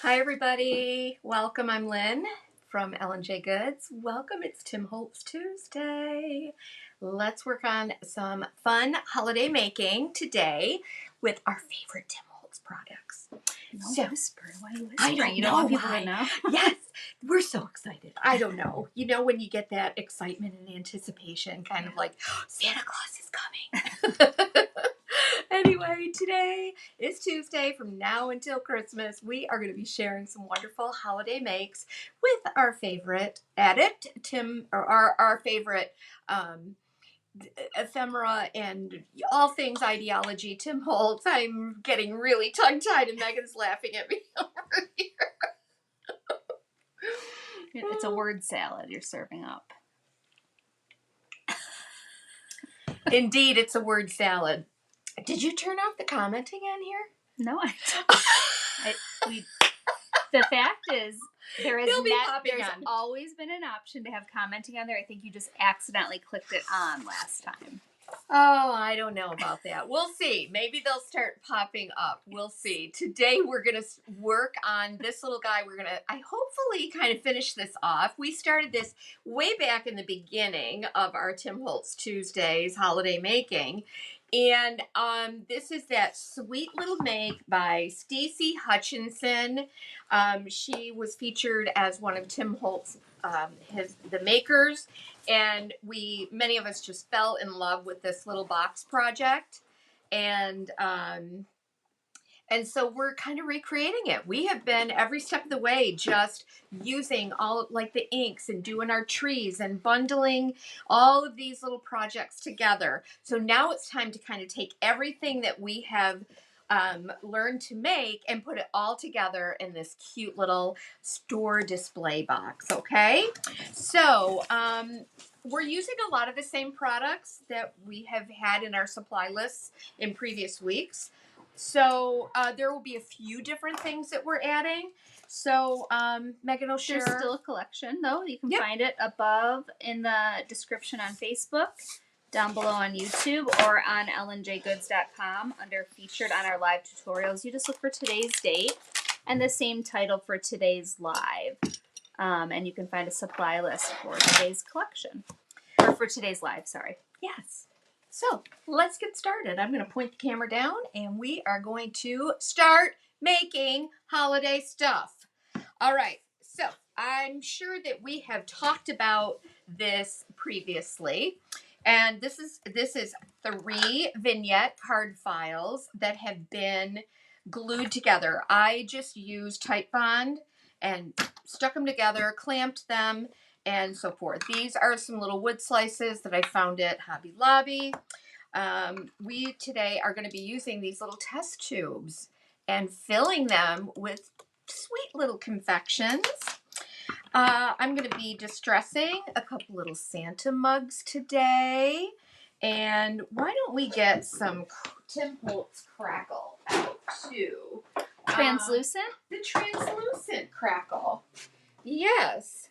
Hi, everybody. Welcome. I'm Lynn from L&J Goods. Welcome. It's Tim Holtz Tuesday. Let's work on some fun holiday making today with our favorite Tim Holtz products. No whisper. Why are you I whispering? don't You know don't want people why. to know? Yes, we're so excited. I don't know. You know when you get that excitement and anticipation, kind of like, Santa Claus is coming. Anyway, today is Tuesday. From now until Christmas, we are going to be sharing some wonderful holiday makes with our favorite addict, Tim, or our favorite ephemera and all things ideology, Tim Holtz. I'm getting really tongue-tied and Megan's laughing at me over here. It's a word salad you're serving up. Indeed, it's a word salad. Did you turn off the commenting on here? No, the fact is, there's always been an option to have commenting on there. I think you just accidentally clicked it on last time. Oh, I don't know about that. We'll see. Maybe they'll start popping up. We'll see. Today we're going to work on this little guy. We're going to, I hopefully kind of finish this off. We started this way back in the beginning of our Tim Holtz Tuesdays holiday making. And this is that sweet little make by Stacey Hutchinson. She was featured as one of Tim Holtz, the makers. And many of us just fell in love with this little box project. And so we're kind of recreating it. We have been every step of the way just using all like the inks and doing our trees and bundling all of these little projects together. So now it's time to kind of take everything that we have learned to make and put it all together in this cute little store display box. Okay. So, we're using a lot of the same products that we have had in our supply lists in previous weeks. So there will be a few different things that we're adding. So Megan will share. There's still a collection, though. You can find it above in the description on Facebook, down below on YouTube, or on lnjgoods.com under featured on our live tutorials. You just look for today's date and the same title for today's live. And you can find a supply list for today's collection. Or for today's live, sorry. Yes. So let's get started. I'm going to point the camera down and we are going to start making holiday stuff. All right. So I'm sure that we have talked about this previously. And this is 3 vignette card files that have been glued together. I just used Titebond and stuck them together, clamped them, and so forth. These are some little wood slices that I found at Hobby Lobby. We today are going to be using these little test tubes and filling them with sweet little confections. I'm going to be distressing a couple little Santa mugs today. And why don't we get some Tim Holtz crackle out too? Translucent? The translucent crackle. Yes.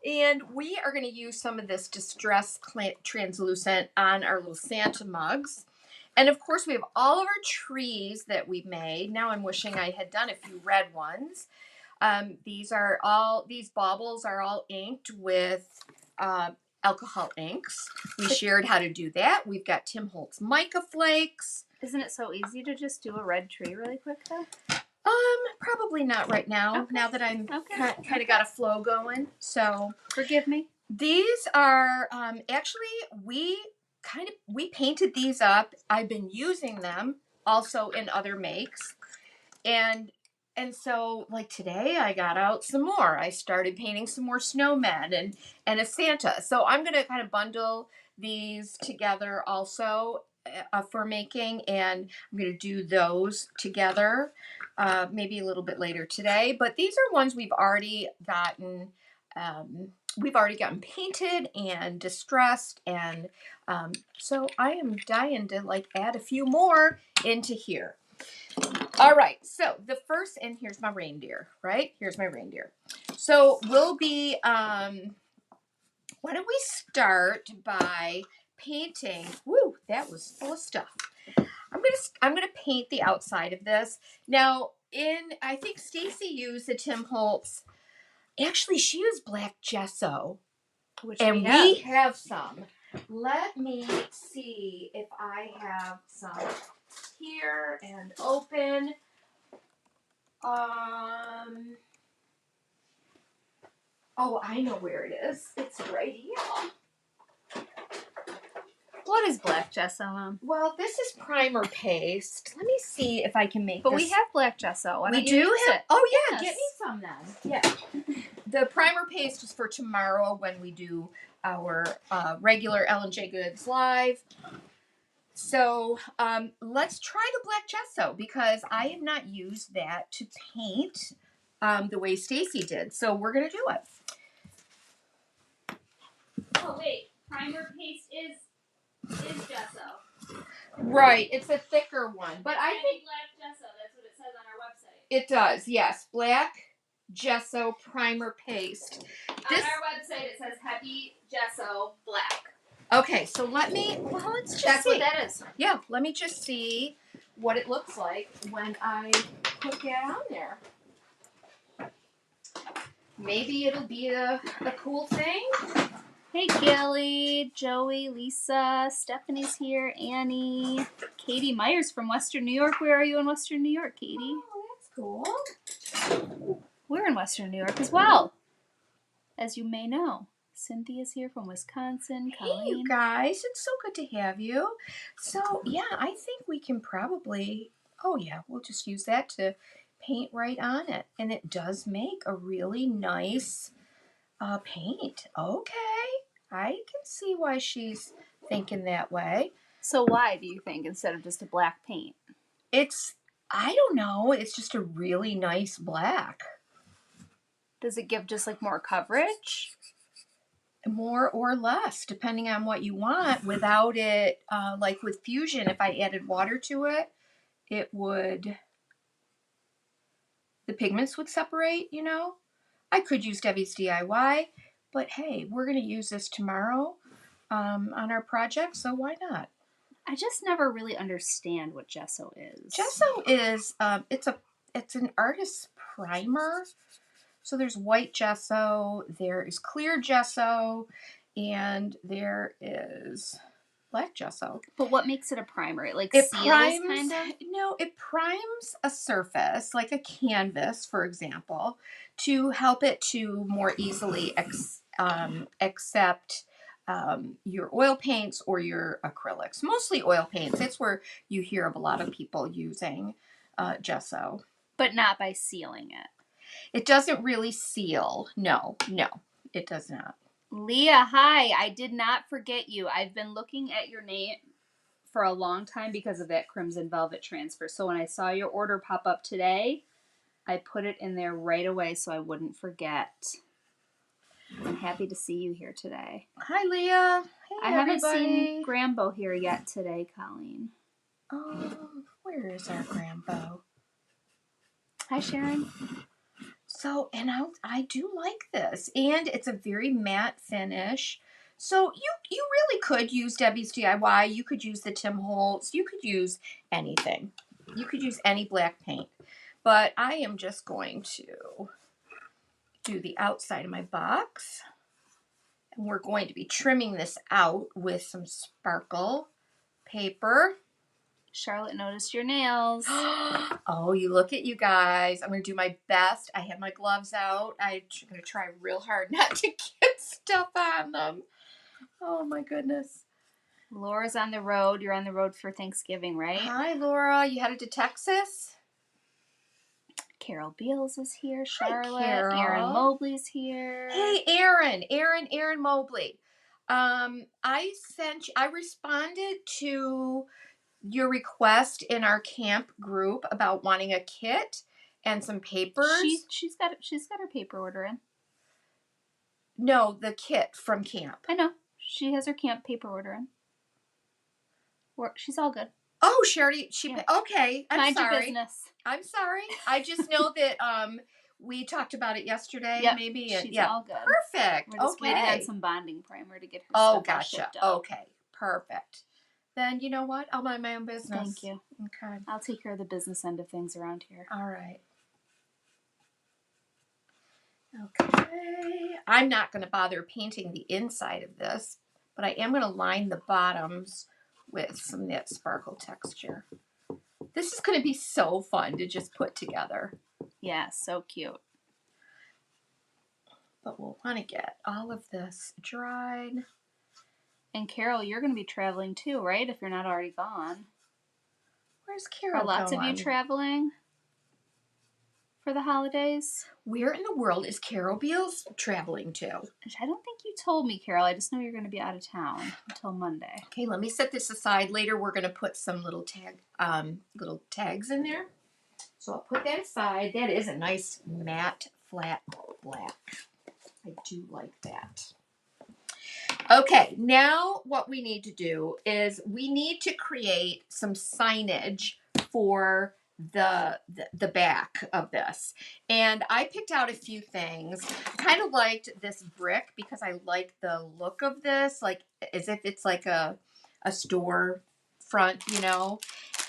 And we are going to use some of this distress translucent on our little Santa mugs. And of course, we have all of our trees that we've made. Now I'm wishing I had done a few red ones. These baubles are all inked with alcohol inks. We shared how to do that. We've got Tim Holtz mica flakes. Isn't it so easy to just do a red tree really quick, though? Probably not right now. Okay. Now that I'm kind of got a flow going. So forgive me. These are actually we painted these up. I've been using them also in other makes, and so like today I got out some more. I started painting some more snowmen and a Santa. So I'm gonna kind of bundle these together also for making, and I'm going to do those together maybe a little bit later today. But these are ones we've already gotten painted and distressed, and so I am dying to like add a few more into here. All right, so the first, and here's my reindeer, right? Here's my reindeer. So we'll be why don't we start by painting. Woo, that was full of stuff. I'm gonna paint the outside of this. Now, I think Stacy used the Tim Holtz. Actually, she used black gesso. Which and we have some. Let me see if I have some here and open. Oh, I know where it is. It's right here. What is black gesso, Mom? Well, this is primer paste. Let me see if I can make But this. we have black gesso. Why We don't you do use have. it? Oh yeah, Yes. get me some then. Yeah. The primer paste is for tomorrow when we do our regular J Goods live. So let's try the black gesso because I have not used that to paint the way Stacy did. So we're gonna do it. Oh wait, primer paste is gesso. Right, it's a thicker one, but I think black gesso. That's what it says on our website. it does. Yes, black gesso primer paste. On our website, it says heavy gesso black. Okay, so let's just That's see. what that is. Yeah, let me just see what it looks like when I put that on there. Maybe it'll be a cool thing. Hey, Gilly, Joey, Lisa, Stephanie's here, Annie, Katie Myers from Western New York. Where are you in Western New York, Katie? Oh, that's cool. We're in Western New York as well, as you may know. Cynthia's here from Wisconsin. Colleen. Hey, you guys. It's so good to have you. So, yeah, I think we can probably... Oh, yeah, we'll just use that to paint right on it. And it does make a really nice paint. Okay. I can see why she's thinking that way. So why do you think instead of just a black paint? I don't know. It's just a really nice black. Does it give just like more coverage? More or less, depending on what you want. Without it, like with Fusion, if I added water to it, the pigments would separate, you know. I could use Debbie's DIY, but hey, we're going to use this tomorrow on our project, so why not? I just never really understand what gesso is. Gesso is, it's an artist's primer. So there's white gesso, there is clear gesso, and there is black gesso. But what makes it a primer? It seals, primes, kind of? No, it primes a surface, like a canvas, for example, to help it to more easily accept your oil paints or your acrylics. Mostly oil paints. That's where you hear of a lot of people using gesso. But not by sealing it. It doesn't really seal. No, it does not. Leah, hi. I did not forget you. I've been looking at your name for a long time because of that Crimson Velvet transfer. So when I saw your order pop up today, I put it in there right away so I wouldn't forget. I'm happy to see you here today. Hi, Leah. Hey, I haven't everybody. seen Grambo here yet today, Colleen. Where is our Grambo? Hi, Sharon. So, and I do like this, and it's a very matte finish. So you really could use Debbie's DIY. You could use the Tim Holtz. You could use anything. You could use any black paint. But I am just going to do the outside of my box. And we're going to be trimming this out with some sparkle paper. Charlotte noticed your nails. Oh, you look at you guys. I'm going to do my best. I have my gloves out. I'm going to try real hard not to get stuff on them. Oh, my goodness. Laura's on the road. You're on the road for Thanksgiving, right? Hi, Laura. You headed to Texas? Carol Beals is here. Charlotte. Hi, Carol. Erin Mobley's here. Hey, Erin Mobley. I responded to your request in our camp group about wanting a kit and some papers. She's got her paper order in. No, the kit from camp. I know. She has her camp paper order in. She's all good. Oh, Sherry, Yeah. Okay. Mind your business. I'm sorry. I just know that we talked about it yesterday. Yep. Maybe. She's all good. Perfect. We're just waiting on some bonding primer to get her Oh, stuff gotcha. shipped out. Okay. Perfect. then you know what? I'll mind my own business. Thank you. Okay. I'll take care of the business end of things around here. All right. Okay. I'm not going to bother painting the inside of this, but I am going to line the bottoms with some knit sparkle texture. This is going to be so fun to just put together. Yeah, so cute. But we'll want to get all of this dried. And Carol, you're going to be traveling too, right? If you're not already gone. Where's Carol Are lots going? of you traveling for the holidays? Where in the world is Carol Beals traveling to? I don't think you told me, Carol. I just know you're going to be out of town until Monday. Okay, let me set this aside. Later, we're going to put some little tags in there. So I'll put that aside. That is a nice matte flat black. I do like that. Okay, now what we need to do is we need to create some signage for the back of this. And I picked out a few things. Kind of liked this brick because I like the look of this, like as if it's like a store front, you know.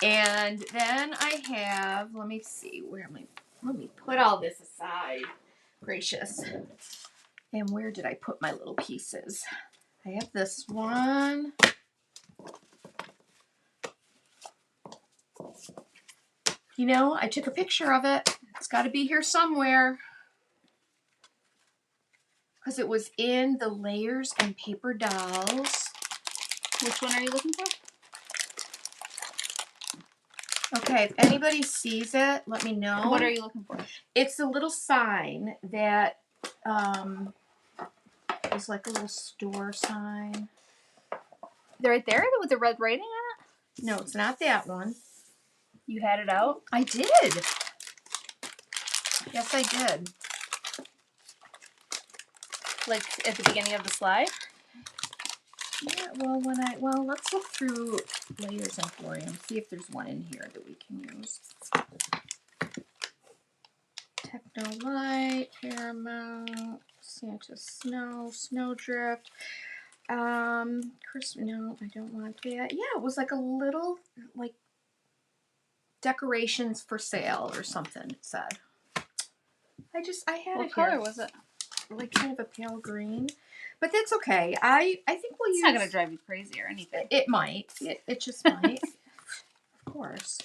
And then I have, let me see, let me put all this aside. Gracious. And where did I put my little pieces? I have this one. You know, I took a picture of it. It's got to be here somewhere. Because it was in the Layers and Paper Dolls. Which one are you looking for? Okay, if anybody sees it, let me know. What are you looking for? It's a little sign that is like a little store sign. They're right there with the red writing on it? No, it's not that one. You had it out? I did. Yes, I did. Like at the beginning of the slide? Yeah, well, let's look through Layers and Florian, see if there's one in here that we can use. Techno Light, Paramount, Santa Snow, Snowdrift. Christmas, no, I don't want that. Yeah, it was like a little, like, decorations for sale or something, it said. I had What it color here. was it? Like kind of a pale green. But that's okay. I think we'll use... It's not going to drive you crazy or anything. It might. It just might. Of course.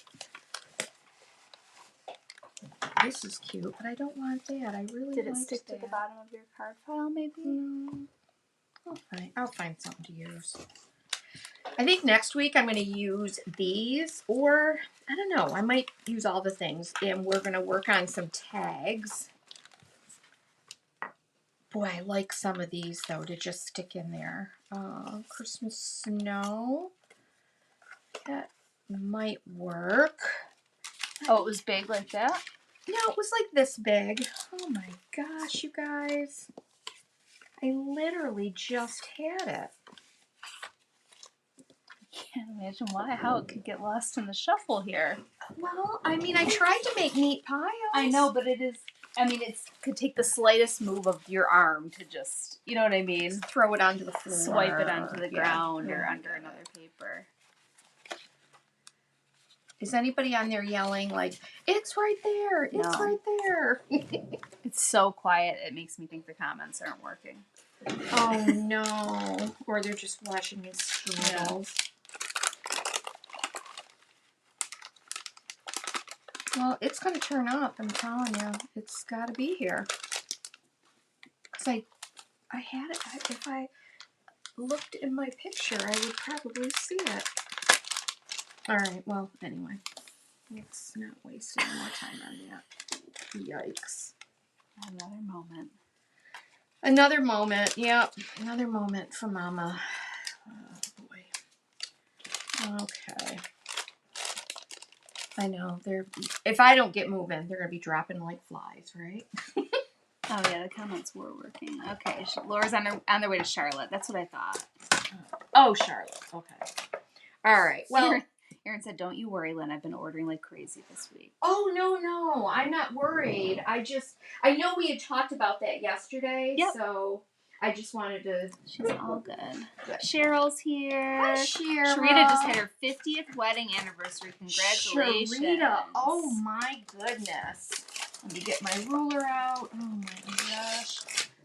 This is cute, but I don't want that. I really Did it liked stick to that. the bottom of your card file, maybe? No. I'll find something to use. I think next week I'm going to use these, or I don't know. I might use all the things, and we're going to work on some tags. Boy, I like some of these, though, to just stick in there. Christmas snow. That might work. Oh, it was big like that? No, it was like this big. Oh, my gosh, you guys. I literally just had it. I can't imagine how it could get lost in the shuffle here. Well, I mean, I tried to make neat piles. I know, but it could take the slightest move of your arm to just, you know what I mean? Throw it onto the floor. Swipe it onto the ground Yeah. or under another paper. Is anybody on there yelling like, it's right there, it's No. right there? It's so quiet, it makes me think the comments aren't working. Oh, no. Or they're just watching me struggle. Well, it's going to turn up, I'm telling you. It's got to be here. Because I had it. If I looked in my picture, I would probably see it. All right, well, anyway. Let's not waste any more time on that. Yikes. Another moment. Another moment, yep. Another moment for Mama. Oh, boy. Okay. I know, if I don't get moving, they're going to be dropping like flies, right? Oh, yeah, the comments were working. Okay, Laura's on their way to Charlotte. That's what I thought. Oh, Charlotte. Okay. All right. Well, Erin said, don't you worry, Lynn. I've been ordering like crazy this week. Oh, no. I'm not worried. I know we had talked about that yesterday. Yep. So I just wanted to. She's all good. Good. Cheryl's here. Hi, Cheryl. Sharita just had her 50th wedding anniversary. Congratulations. Sharita, oh my goodness. Let me get my ruler out. Oh my gosh.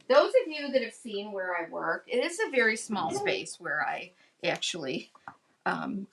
Those of you that have seen where I work, it is a very small space where I actually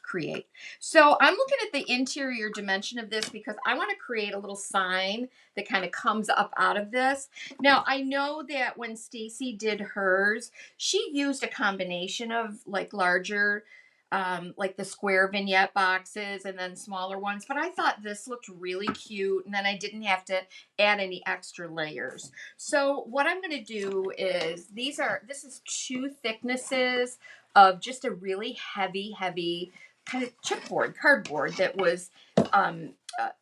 create. So I'm looking at the interior dimension of this because I want to create a little sign that kind of comes up out of this. Now I know that when Stacy did hers, she used a combination of like larger, like the square vignette boxes and then smaller ones, but I thought this looked really cute and then I didn't have to add any extra layers. So what I'm going to do is this is 2 thicknesses of just a really heavy kind of chipboard, cardboard that was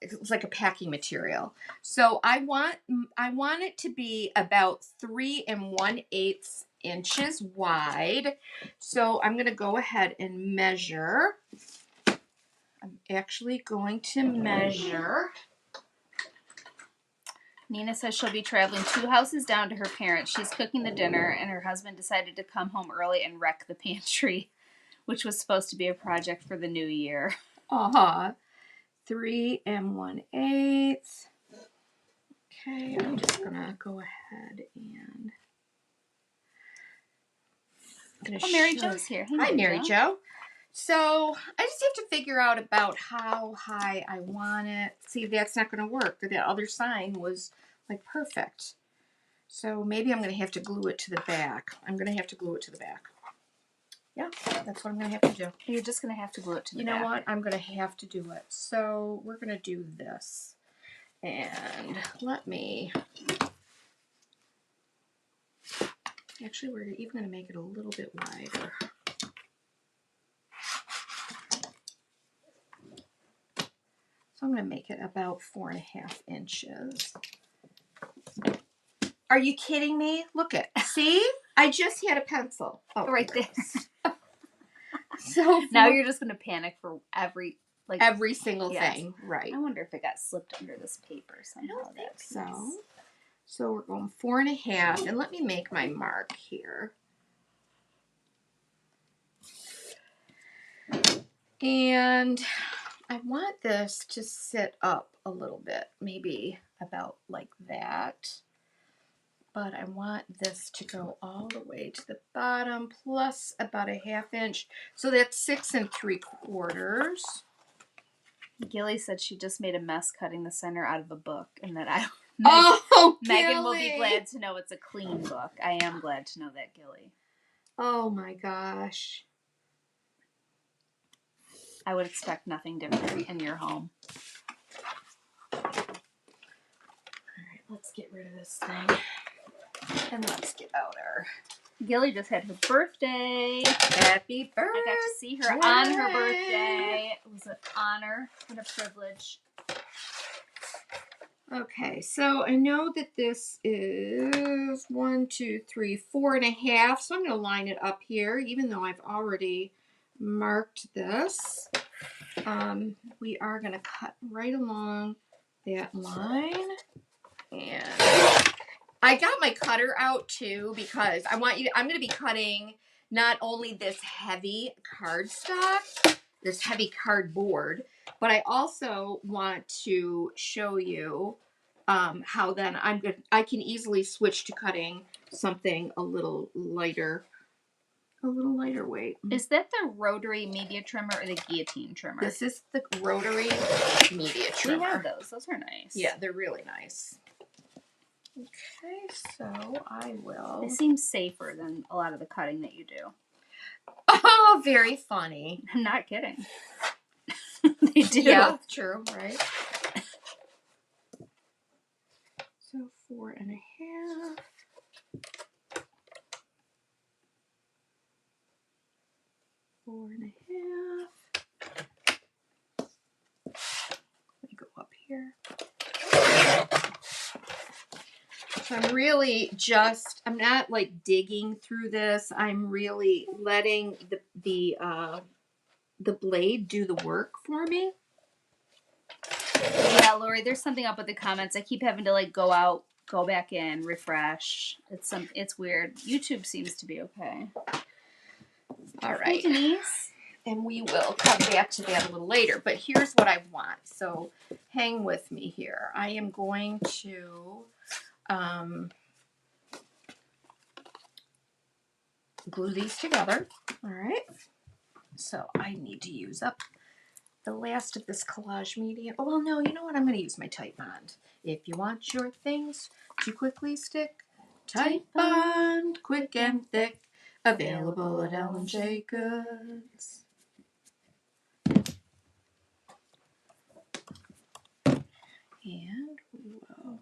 it was like a packing material. So I want it to be about 3 1/8 inches wide. So I'm going to go ahead and measure. I'm actually going to measure. Nina says she'll be traveling 2 houses down to her parents. She's cooking the dinner, and her husband decided to come home early and wreck the pantry, which was supposed to be a project for the new year. 3 1/8. Okay, I'm just gonna go ahead and. Oh, Mary Jo's here. Hey, Hi, Mary Jo. So I just have to figure out about how high I want it. See, that's not going to work. That other sign was like perfect. So maybe I'm going to have to glue it to the back. Yeah, that's what I'm going to have to do. You're just going to have to glue it to the back. You know what? I'm going to have to do it. So we're going to do this. And let me... Actually, we're even going to make it a little bit wider. So I'm going to make it about 4 1/2 inches. Are you kidding me? Look it. See? I just had a pencil. Oh, right there. So now you're just going to panic for every single thing. Right. I wonder if it got slipped under this paper somehow. I don't think so. So we're going 4 1/2, and let me make my mark here. And I want this to sit up a little bit, maybe about like that. But I want this to go all the way to the bottom, plus about a 1/2 inch. So that's 6 3/4. Gilly said she just made a mess cutting the center out of a book, and that Megan will be glad to know it's a clean book. I am glad to know that, Gilly. Oh my gosh. I would expect nothing different in your home. All right, let's get rid of this thing. And let's get out our... Gilly just had her birthday. Happy birthday. I got to see her on her birthday. It was an honor and a privilege. Okay, so I know that this is 1, 2, 3, 4 1/2. So I'm going to line it up here, even though I've already marked this. We are going to cut right along that line. And I got my cutter out too because I'm going to be cutting not only this heavy cardstock, this heavy cardboard, but I also want to show you how then I can easily switch to cutting something a little lighter weight. Is that the rotary media trimmer or the guillotine trimmer? This is the rotary media trimmer. We have those. Those are nice. Yeah, they're really nice. Okay, so I will... It seems safer than a lot of the cutting that you do. Oh, very funny. I'm not kidding. They do. Yeah, true, right? So 4 1/2. 4 1/2. Let me go up here. So I'm not like digging through this. I'm really letting the blade do the work for me. Yeah, Lori, there's something up with the comments. I keep having to like go out go back in, refresh. It's weird. YouTube seems to be okay. All Hey, right. Denise. And we will come back to that a little later. But here's what I want. So hang with me here. I am going to glue these together. All right. So I need to use up the last of this collage medium. Oh, well, no, you know what? I'm going to use my Tight Bond. If you want your things to quickly stick, Tight Bond, quick and thick, available at L&J Goods. And we will.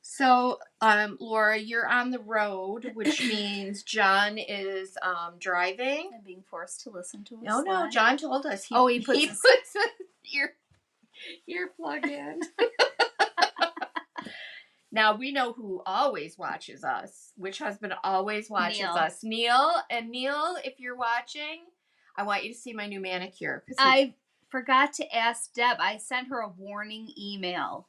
So, Laura, you're on the road, which means John is driving. I'm being forced to listen to No, no, John told us. He puts his ear plug in. Now, we know who always watches us. Which husband always watches us? Neil. And Neil, if you're watching, I want you to see my new manicure. I forgot to ask Deb. I sent her a warning email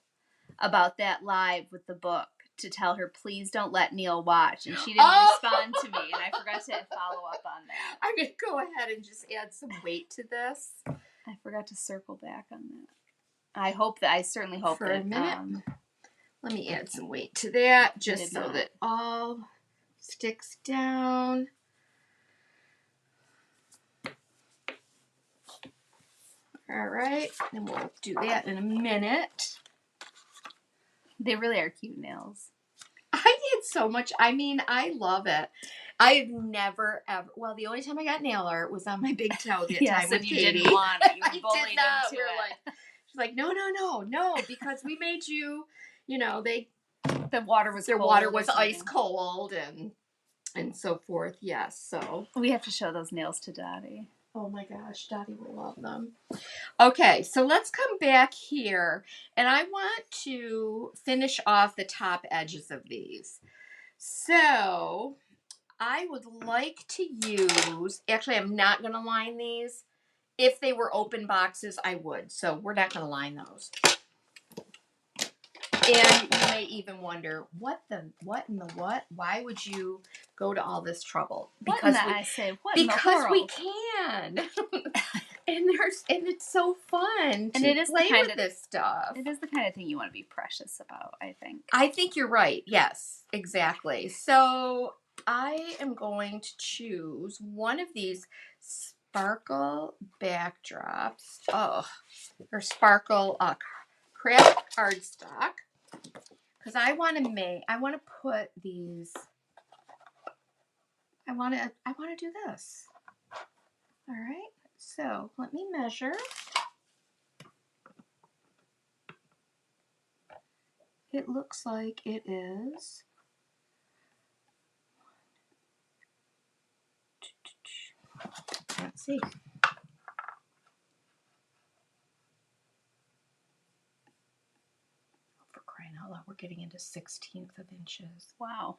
about that live with the book to tell her, please don't let Neil watch. And she didn't respond to me, and I forgot to follow up on that. I'm going to go ahead and just add some weight to this. I forgot to circle back on that. I certainly hope for that, a minute. Let me add some weight to that just so that all sticks down. All right, and we'll do that in a minute. They really are cute nails. I did so much. I mean, I love it. I've never ever. Well, the only time I got nail art was on my big toe that time with you Katie. Didn't want it. You were bullied I did not. into it. Like, she's like, no, because we made you. You know, the water was their cold water was ice cold and so forth. Yes, so we have to show those nails to Dottie. Oh my gosh, Dottie will love them. Okay, so let's come back here, and I want to finish off the top edges of these. So I would like to use, actually I'm not going to line these. If they were open boxes, I would. So we're not going to line those. And you may even wonder, what in the what? Why would you go to all this trouble? Because we can. and it's so fun to play with this stuff. It is the kind of thing you want to be precious about, I think. I think you're right. Yes, exactly. So I am going to choose one of these sparkle backdrops. Or sparkle craft cardstock. Because I want to put these, I want to do this. All right, so let me measure. It looks like it is. Let's see. For crying out loud, we're getting into 1/16 of inches. Wow.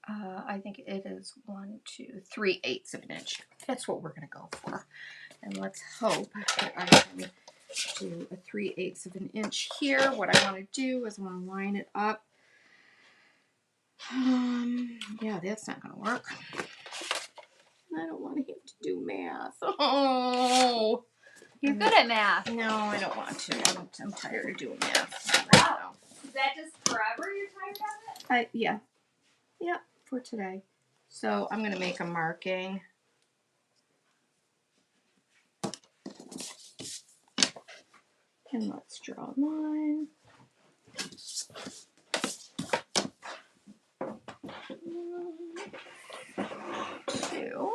I think it is 1, 2, 3/8 of an inch. That's what we're going to go for. And let's hope that I can do a 3/8 of an inch here. What I want to do is I want to line it up. Yeah, that's not going to work. I don't want him to do math. Oh. You're good at math. No, I don't want to. I'm tired of doing math. Wow. Is that just forever you're tired of it? Yeah. Yeah, for today. So I'm going to make a marking. And let's draw a line. 2.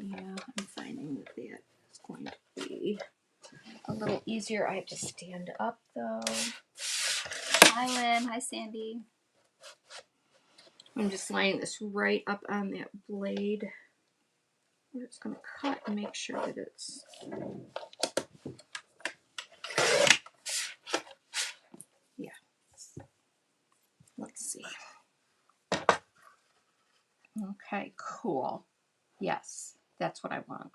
Yeah, I'm finding that is going to be a little easier. I have to stand up though. Hi, Lynn. Hi, Sandy. I'm just lining this right up on that blade. We're just going to cut and make sure that it's... Yeah. Let's see. Okay, cool. Yes, that's what I want.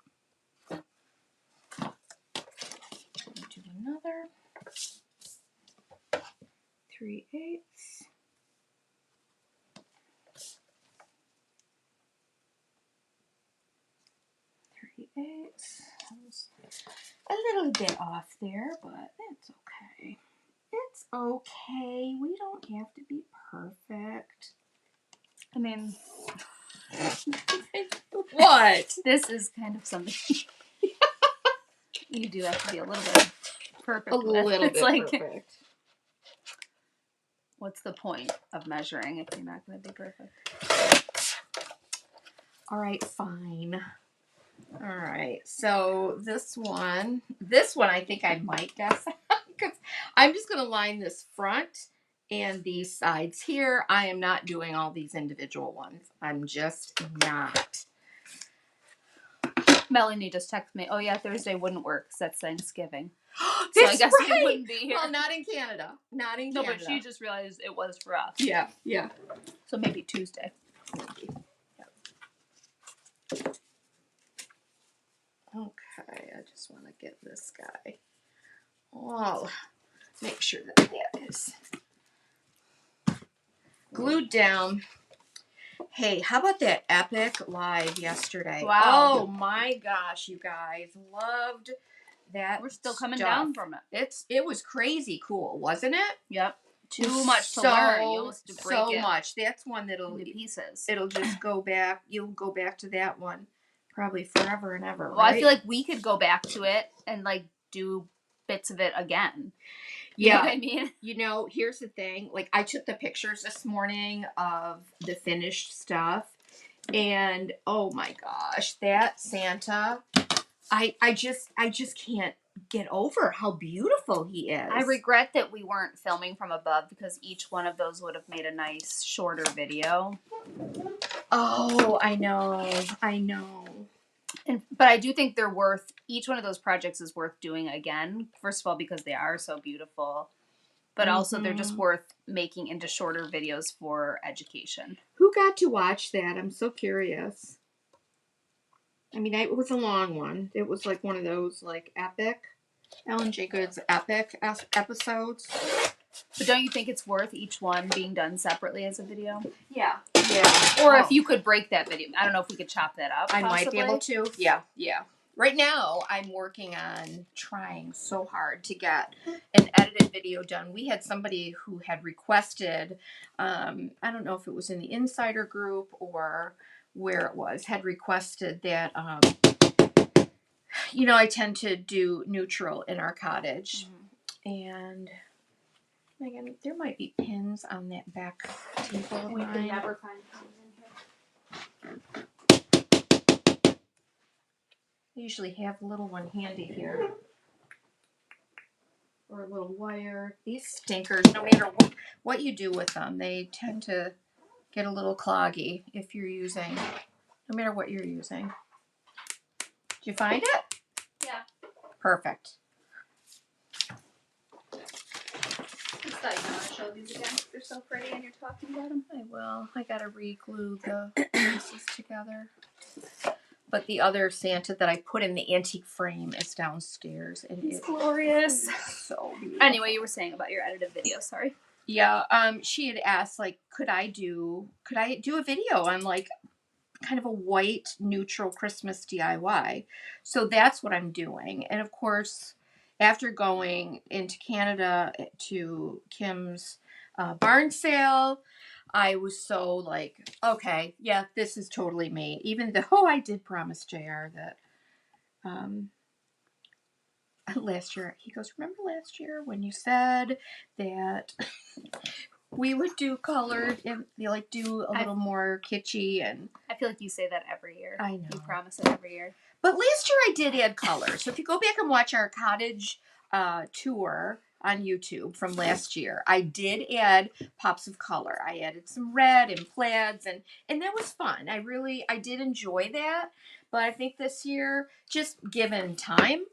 Do another 3/8. 3/8. A little bit off there, but it's okay. It's okay. We don't have to be perfect. I mean, what? This is kind of something you do have to be a little bit perfect. A little it's bit like, perfect. What's the point of measuring if you're not going to be perfect? All right, fine. All right, so this one I think I might guess because I'm just going to line this front and these sides here. I am not doing all these individual ones. I'm just not. Melanie just texted me, oh yeah, Thursday wouldn't work because that's Thanksgiving. So I guess we wouldn't be here. Well, not in Canada. Not in Canada. No, but she just realized it was for us. Yeah. So maybe Tuesday. Maybe. Okay, I just want to get this guy all, make sure that that is glued down. Hey, how about that epic live yesterday? Wow. Oh my gosh, you guys loved that. We're still coming stuff. down from it. It was crazy cool, wasn't it? Yep. Too much to learn. You almost have to break so it much. That's one that'll into pieces. It'll just go back. You'll go back to that one probably forever and ever. Well, right? I feel like we could go back to it and like do bits of it again. You know what I mean? You know, here's the thing. Like, I took the pictures this morning of the finished stuff, and oh my gosh, that Santa, I just can't get over how beautiful he is. I regret that we weren't filming from above because each one of those would have made a nice shorter video. Oh, I know. But I do think they're worth, each one of those projects is worth doing again. First of all, because they are so beautiful. But also they're just worth making into shorter videos for education. Who got to watch that? I'm so curious. I mean, it was a long one. It was like one of those like epic, Ellen J. Good's epic episodes. But don't you think it's worth each one being done separately as a video? Yeah. Or if you could break that video. I don't know if we could chop that up. I might be able to. Yeah. Right now, I'm working on trying so hard to get an edited video done. We had somebody who had requested, I don't know if it was in the insider group or where it was, had requested that, you know, I tend to do neutral in our cottage. And again, there might be pins on that back table of We mine. can never find pins in here. I usually have a little one handy here. Or a little wire. These stinkers, no matter what you do with them, they tend to get a little cloggy if you're using, no matter what you're using. Did you find it? Yeah. Perfect. I thought you want to show these again. They're so pretty and you're talking about them. I will. I gotta re-glue the pieces together. But the other Santa that I put in the antique frame is downstairs, and it's glorious. So beautiful. Anyway, you were saying about your edited video. Sorry. Yeah. She had asked, like, could I do a video on like kind of a white neutral Christmas DIY? So that's what I'm doing. And of course, after going into Canada to Kim's barn sale, I was so like, okay, yeah, this is totally me. Even though I did promise JR that last year, he goes, remember last year when you said that we would do colored and like do a little more kitschy? And I feel like you say that every year. I know. You promise it every year. But last year I did add color. So if you go back and watch our cottage tour on YouTube from last year, I did add pops of color. I added some red and plaids, and that was fun. I did enjoy that. But I think this year, just given time,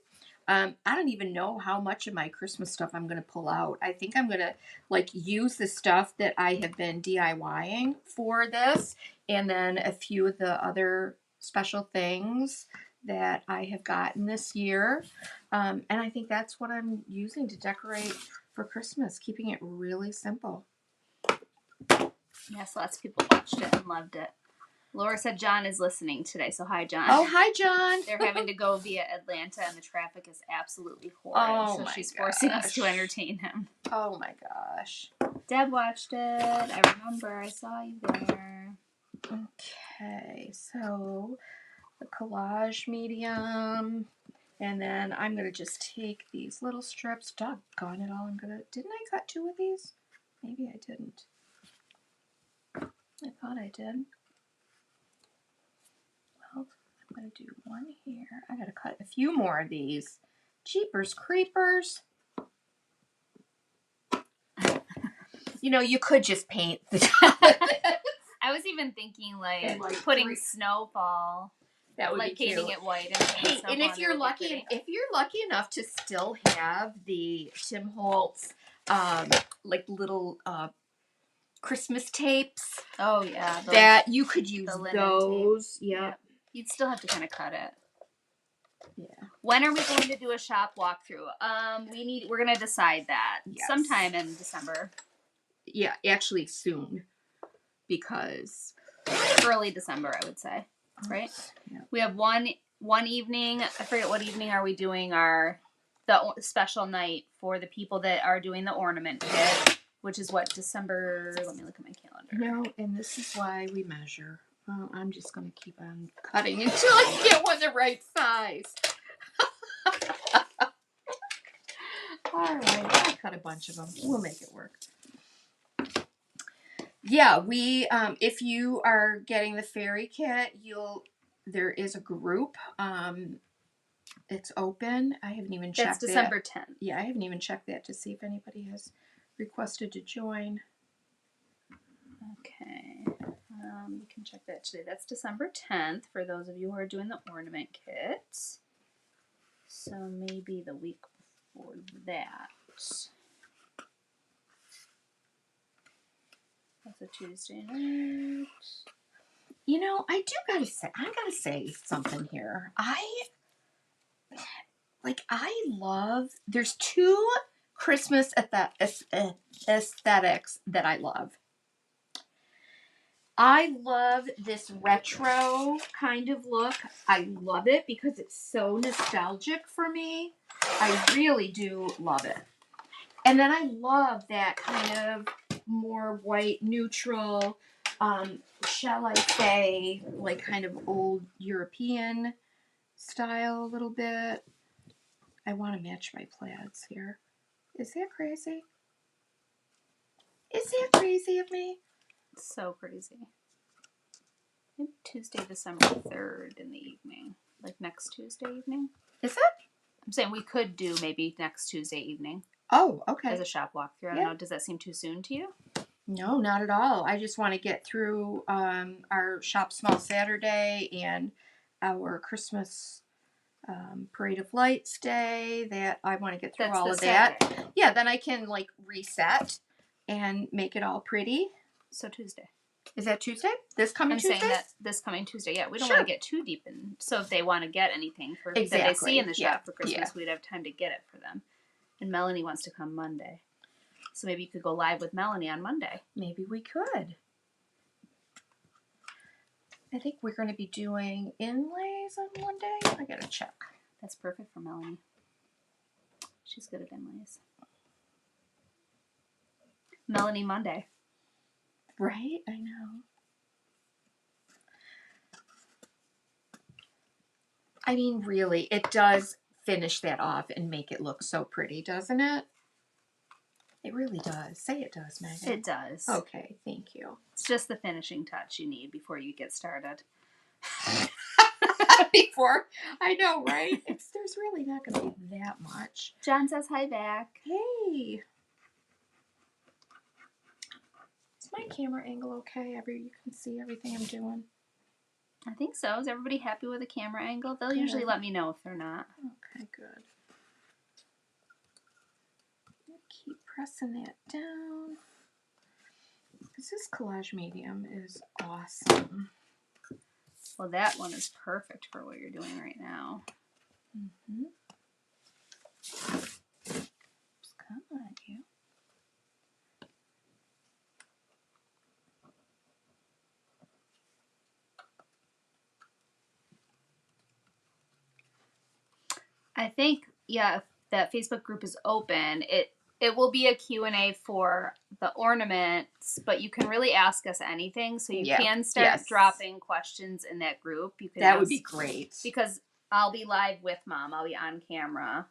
I don't even know how much of my Christmas stuff I'm going to pull out. I think I'm going to like use the stuff that I have been DIYing for this and then a few of the other special things that I have gotten this year. And I think that's what I'm using to decorate for Christmas, keeping it really simple. Yes, lots of people watched it and loved it. Laura said John is listening today, so hi, John. Oh, hi, John. They're having to go via Atlanta, and the traffic is absolutely horrid, so she's forcing us to entertain him. Oh, my gosh. Deb watched it. I remember. I saw you there. Okay, so the collage medium, and then I'm going to just take these little strips. Doggone it all. Didn't I cut 2 of these? Maybe I didn't. I thought I did. Well, I'm going to do 1 here. I got to cut a few more of these. Jeepers creepers. You know, you could just paint the top of it. I was even thinking like putting snowfall. That would like be cute. painting it white and painting And if you're lucky enough to still have the Tim Holtz like little Christmas tapes. Oh yeah. That you could use those. Yeah. You'd still have to kind of cut it. Yeah. When are we going to do a shop walkthrough? We're gonna decide that sometime in December. Yeah, actually soon. Because early December, I would say. Right? Yeah. We have one evening. I forget what evening are we doing the special night for the people that are doing the ornament kit, which is what, December. Let me look at my calendar. No, and this is why we measure. Well, I'm just going to keep on cutting until I get one the right size. All right, I cut a bunch of them. We'll make it work. Yeah, we if you are getting the fairy kit, there is a group. It's open. I haven't even checked. That's December 10th. Yeah, I haven't even checked that to see if anybody has requested to join. Okay. We can check that today. That's December 10th for those of you who are doing the ornament kit. So maybe the week before that. That's a Tuesday night. You know, I gotta say something here. There's 2 Christmas aesthetics that I love. I love this retro kind of look. I love it because it's so nostalgic for me. I really do love it. And then I love that kind of more white, neutral, shall I say, like kind of old European style a little bit. I want to match my plaids here. Is that crazy? Is that crazy of me? So crazy. I think Tuesday, December 3rd in the evening. Like next Tuesday evening. Is it? I'm saying we could do maybe next Tuesday evening. Oh, okay. As a shop walkthrough. I don't know. Does that seem too soon to you? No, not at all. I just want to get through our Shop Small Saturday and our Christmas Parade of Lights day. That I want to get through all of that. Saturday. Yeah, then I can like reset and make it all pretty. So Tuesday. Is that Tuesday? This coming Tuesday? I'm saying that this coming Tuesday. Yeah, we don't want to get too deep in. So if they want to get anything that they see in the shop for Christmas, we'd have time to get it for them. And Melanie wants to come Monday. So maybe you could go live with Melanie on Monday. Maybe we could. I think we're going to be doing inlays on Monday. I got to check. That's perfect for Melanie. She's good at inlays. Melanie Monday. Right? I know. I mean, really, it does finish that off and make it look so pretty, doesn't it? It really does. Say it does, Megan. It does. Okay, thank you. It's just the finishing touch you need before you get started. I know, right? There's really not going to be that much. John says hi back. Hey. Is my camera angle okay? You can see everything I'm doing? I think so. Is everybody happy with the camera angle? They'll usually let me know if they're not. Okay, good. Keep pressing that down. Because this collage medium is awesome. Well, that one is perfect for what you're doing right now. Mm-hmm. Come on, you. I think, yeah, if that Facebook group is open, it will be a Q&A for the ornaments, but you can really ask us anything. So you can start dropping questions in that group. You can That would be great. Because I'll be live with Mom. I'll be on camera.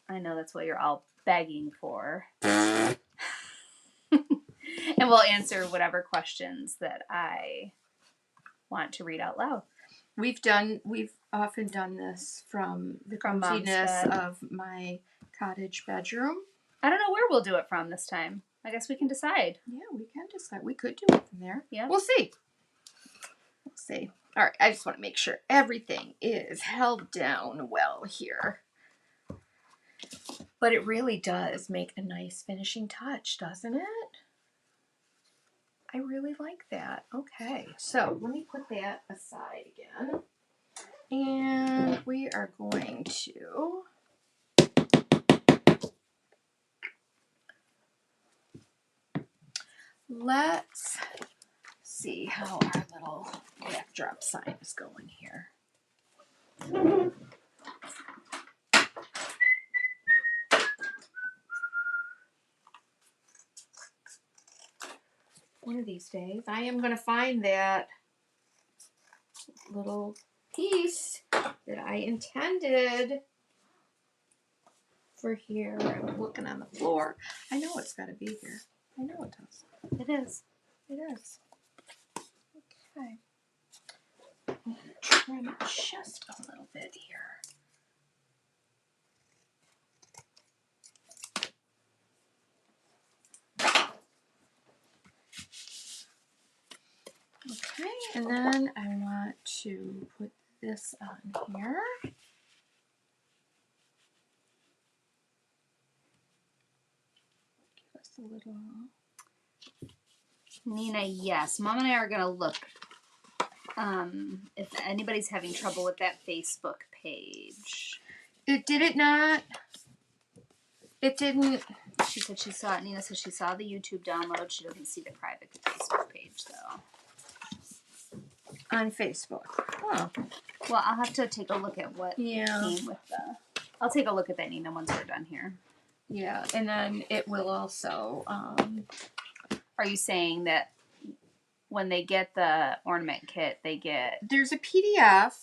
I know that's what you're all begging for. And we'll answer whatever questions that I want to read out loud. We've often done this from the coziness of my cottage bedroom. I don't know where we'll do it from this time. I guess we can decide. Yeah, we can decide. We could do it from there. Yeah. We'll see. We'll see. All right, I just want to make sure everything is held down well here. But it really does make a nice finishing touch, doesn't it? I really like that. Okay, so let me put that aside again. And we are going to let's see how our little backdrop sign is going here. One of these days, I am going to find that little piece that I intended for here. I'm looking on the floor. I know it's got to be here. I know it does. It is. It is. Okay. I'm going to trim it just a little bit here. Okay, and then I want to put this on here. Give us a little. Nina, yes. Mom and I are going to look if anybody's having trouble with that Facebook page. It didn't. She said she saw it. Nina said she saw the YouTube download. She doesn't see the private Facebook page, though. On Facebook. Oh. Well, I'll have to take a look at what came with the... I'll take a look at that, Nina, once we're done here. Yeah, and then it will also... Are you saying that when they get the ornament kit, they get... There's a PDF,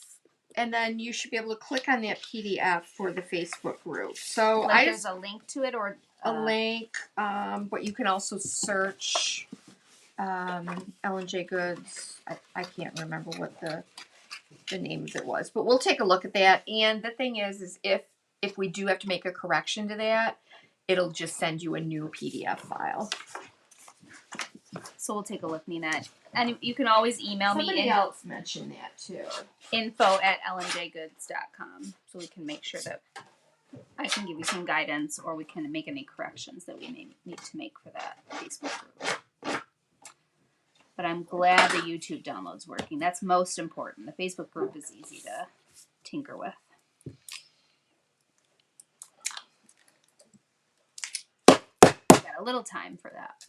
and then you should be able to click on that PDF for the Facebook group. So like there's a link to it, or... A link, but you can also search Ellen J. Goods. I can't remember what the name of it was, but we'll take a look at that. And the thing is if we do have to make a correction to that, it'll just send you a new PDF file. So we'll take a look, Nina. And you can always email me. Somebody else mentioned that too. info@ellenjgoods.com, so we can make sure that I can give you some guidance, or we can make any corrections that we may need to make for that Facebook group. But I'm glad the YouTube download's working. That's most important. The Facebook group is easy to tinker with. Got a little time for that.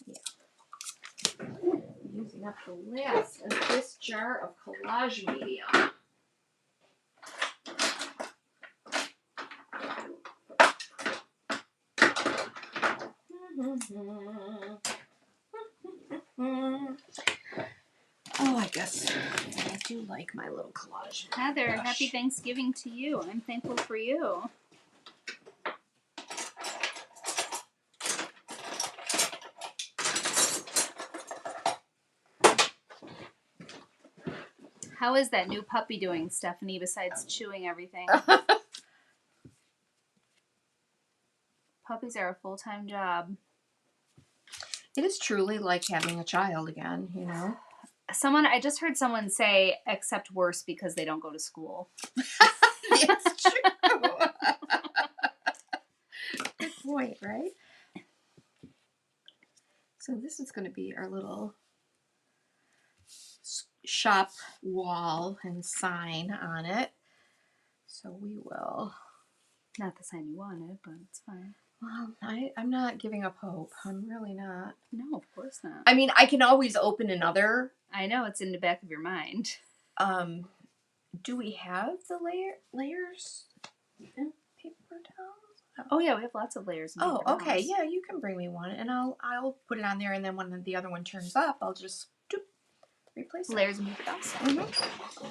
Yeah. Using up the last of this jar of collage medium. Oh, I guess I do like my little collage. Heather, happy Thanksgiving to you. I'm thankful for you. How is that new puppy doing, Stephanie, besides chewing everything? Puppies are a full-time job. It is truly like having a child again, you know? I just heard someone say, except worse because they don't go to school. It's true. Good point, right? So this is going to be our little shop wall and sign on it. So we will. Not the sign you wanted, but it's fine. Well, I'm not giving up hope. I'm really not. No, of course not. I mean, I can always open another. I know, it's in the back of your mind. Do we have the layers in paper towels? Oh yeah, we have lots of layers. Oh, okay. Yeah, you can bring me one, and I'll put it on there, and then when the other one turns up, I'll just replace it. Layers and paper towels. Mm-hmm.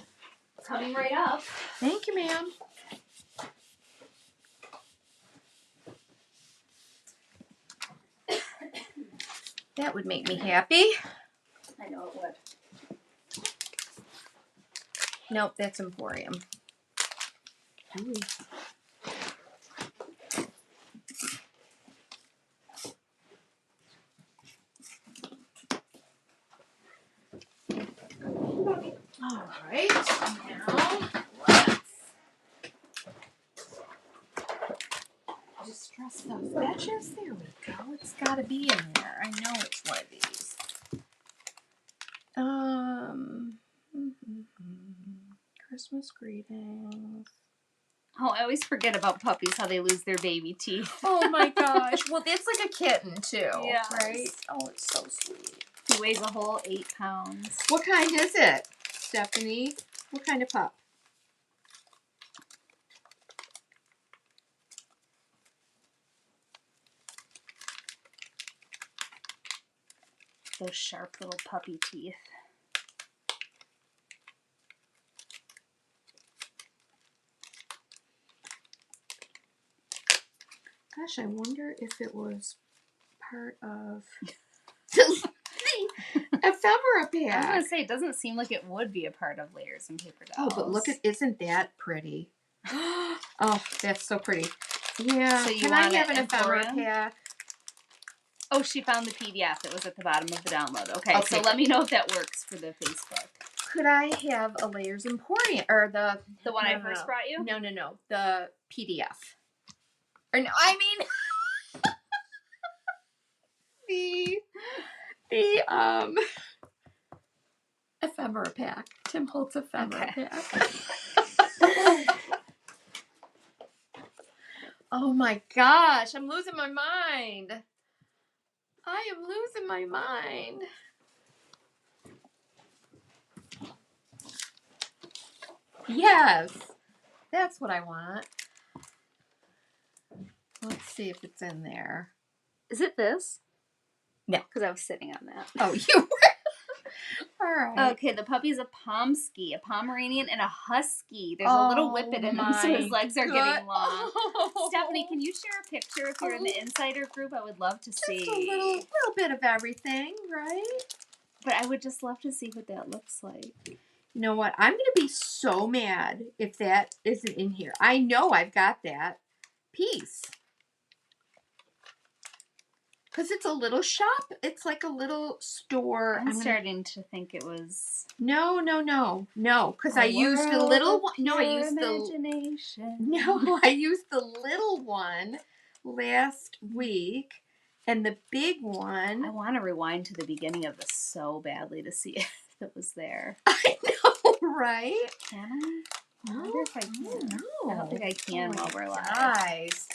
Coming right up. Thank you, ma'am. That would make me happy. I know it would. Nope, that's Emporium. Ooh. All right, now let's distress those edges. There we go. It's got to be in there. I know it's one of these. Christmas greetings. Oh, I always forget about puppies, how they lose their baby teeth. Oh my gosh. Well, that's like a kitten too, Yes. right? Oh, it's so sweet. He weighs a whole 8 pounds. What kind is it, Stephanie? What kind of pup? Those sharp little puppy teeth. Gosh, I wonder if it was part of the ephemera pack. I was going to say, it doesn't seem like it would be a part of layers and paper towels. Oh, but look at, isn't that pretty? Oh, that's so pretty. Yeah. So you Can want I have it an ephemera Emporium? pack? Oh, she found the PDF. It was at the bottom of the download. Okay, Okay, so let me know if that works for the Facebook. Could I have a Layers Emporium, or the one I no, first brought you? No, the PDF. Or no, I mean the ephemera pack. Tim Holtz ephemera pack. Oh my gosh, I'm losing my mind. I am losing my mind. Yes, that's what I want. Let's see if it's in there. Is it this? No. Because I was sitting on that. Oh, you were? All right. Okay, the puppy's a Pomsky, a Pomeranian, and a Husky. There's a little whippet in him, so his legs are getting long. Oh. Stephanie, can you share a picture if you're in the insider group? I would love to see. Just a little bit of everything, right? But I would just love to see what that looks like. You know what? I'm going to be so mad if that isn't in here. I know I've got that piece. Because it's a little shop. It's like a little store. I'm starting to think it was... No. Because I used the little one. No, I used imagination. I used the little one last week. And the big one... I want to rewind to the beginning of this so badly to see if it was there. I know, right? Can I? I wonder if I can. No. I don't think I can while we're live. Guys.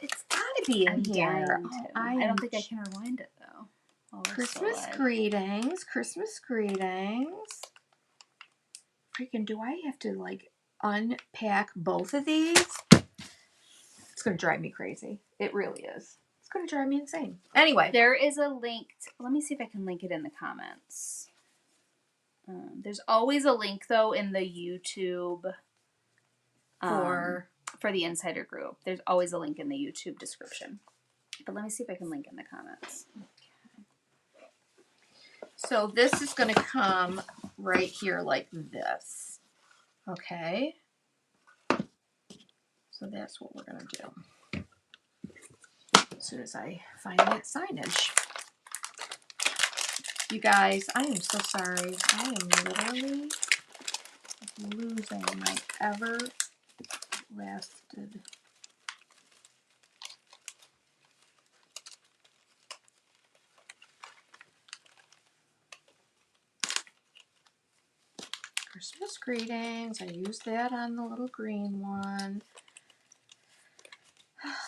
It's gotta be in here. I don't think I can rewind it though. Oh, Christmas greetings. Christmas greetings. Freaking, do I have to like unpack both of these? It's gonna drive me crazy. It really is. It's gonna drive me insane. Anyway. There is a link. Let me see if I can link it in the comments. There's always a link though in the YouTube for the insider group. There's always a link in the YouTube description. But let me see if I can link in the comments. Okay. So this is going to come right here like this. Okay. So that's what we're going to do. As soon as I find that signage. You guys, I am so sorry. I am literally losing my ever lasted Christmas greetings. I used that on the little green one.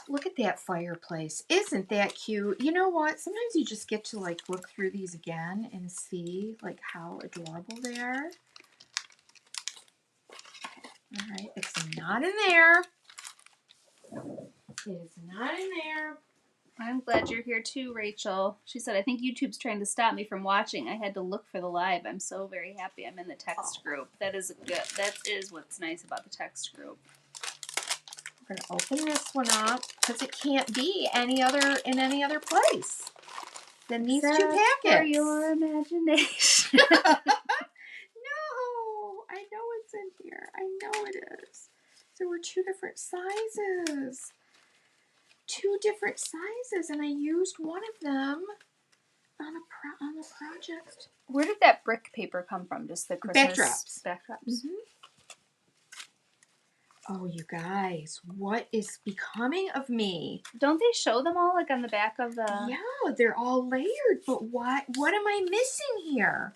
Look at that fireplace. Isn't that cute? You know what? Sometimes you just get to like look through these again and see like how adorable they are. All right, it's not in there. It is not in there. I'm glad you're here too, Rachel. She said, I think YouTube's trying to stop me from watching. I had to look for the live. I'm so very happy I'm in the text group. That is what's nice about the text group. We're gonna open this one up because it can't be in any other place than these two packets. For your imagination. No, I know it's in here. I know it is. So we're two different sizes. Two different sizes, and I used one of them on the project. Where did that brick paper come from? Just the Christmas backdrops. Mm-hmm. Oh, you guys, what is becoming of me? Don't they show them all like on the back of the... Yeah, they're all layered, but what am I missing here?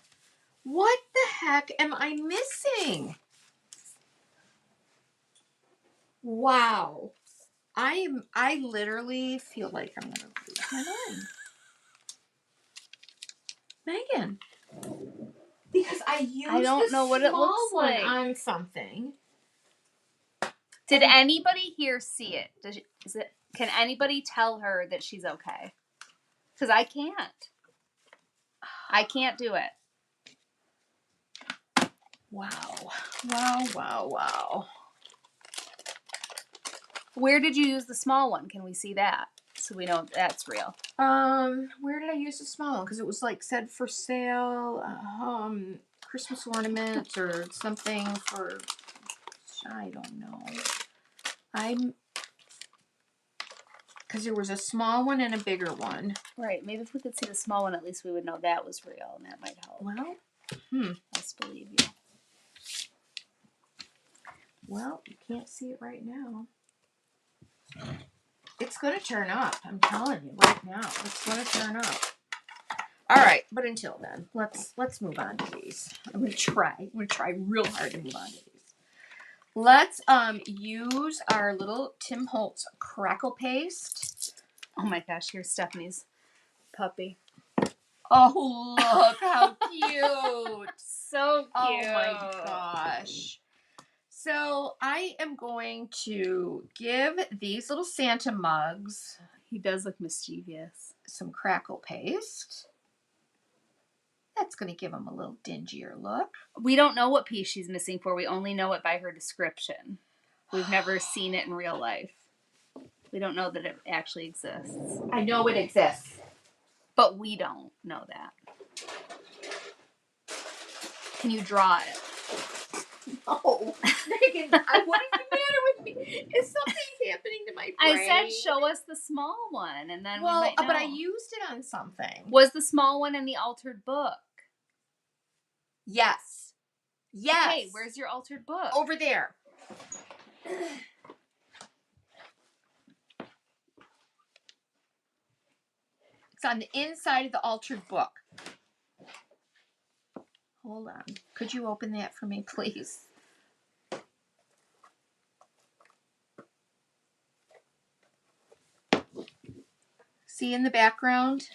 What the heck am I missing? Wow. I literally feel like I'm going to lose my mind. Megan. Because I used I don't know what it looks like on something. Did anybody here see it? Can anybody tell her that she's okay? Because I can't. I can't do it. Wow. Wow, wow, wow. Where did you use the small one? Can we see that? So we know that's real. Where did I use the small one? Because it was like said for sale, Christmas ornament or something for, I don't know. Because there was a small one and a bigger one. Right. Maybe if we could see the small one, at least we would know that was real, and that might help. Well, Let's believe you. Well, you can't see it right now. It's going to turn up. I'm telling you right now. It's going to turn up. All right, but until then, let's move on to these. I'm going to try real hard to move on to these. Let's use our little Tim Holtz crackle paste. Oh my gosh, here's Stephanie's puppy. Oh, look how cute. So cute. Oh my gosh. So I am going to give these little Santa mugs, He does look mischievous, some crackle paste. That's going to give them a little dingier look. We don't know what piece she's missing for. We only know it by her description. We've never seen it in real life. We don't know that it actually exists. I know it exists. But we don't know that. Can you draw it? No. Megan, what is the matter with me? Is something happening to my brain? I said show us the small one, and then we might know. But I used it on something. Was the small one in the altered book? Yes. Yes. Okay, where's your altered book? Over there. It's on the inside of the altered book. Hold on. Could you open that for me, please? See in the background?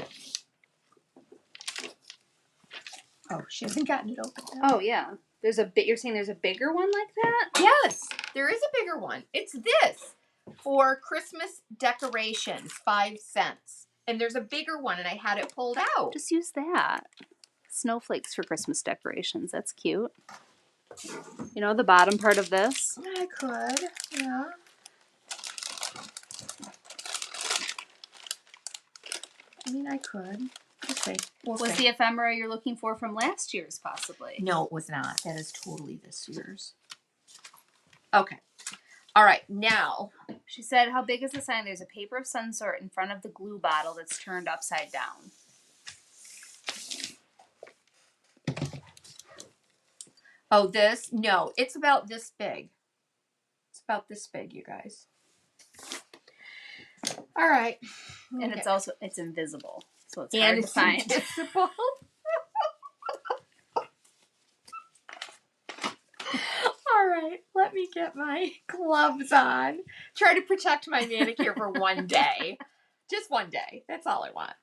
Oh, she hasn't gotten it open yet. Oh, yeah. You're saying there's a bigger one like that? Yes, there is a bigger one. It's this for Christmas decorations, 5 cents. And there's a bigger one, and I had it pulled out. Just use that. Snowflakes for Christmas decorations. That's cute. You know the bottom part of this? I could, yeah. I mean, I could. We'll see. Was the ephemera you're looking for from last year's, possibly? No, it was not. That is totally this year's. Okay. All right, now. She said, how big is the sign? There's a paper of some sort in front of the glue bottle that's turned upside down. Oh, this? No, it's about this big. It's about this big, you guys. All right. And it's invisible. So it's hard to find. Invisible. right, let me get my gloves on. Try to protect my manicure for one day. Just one day. That's all I want.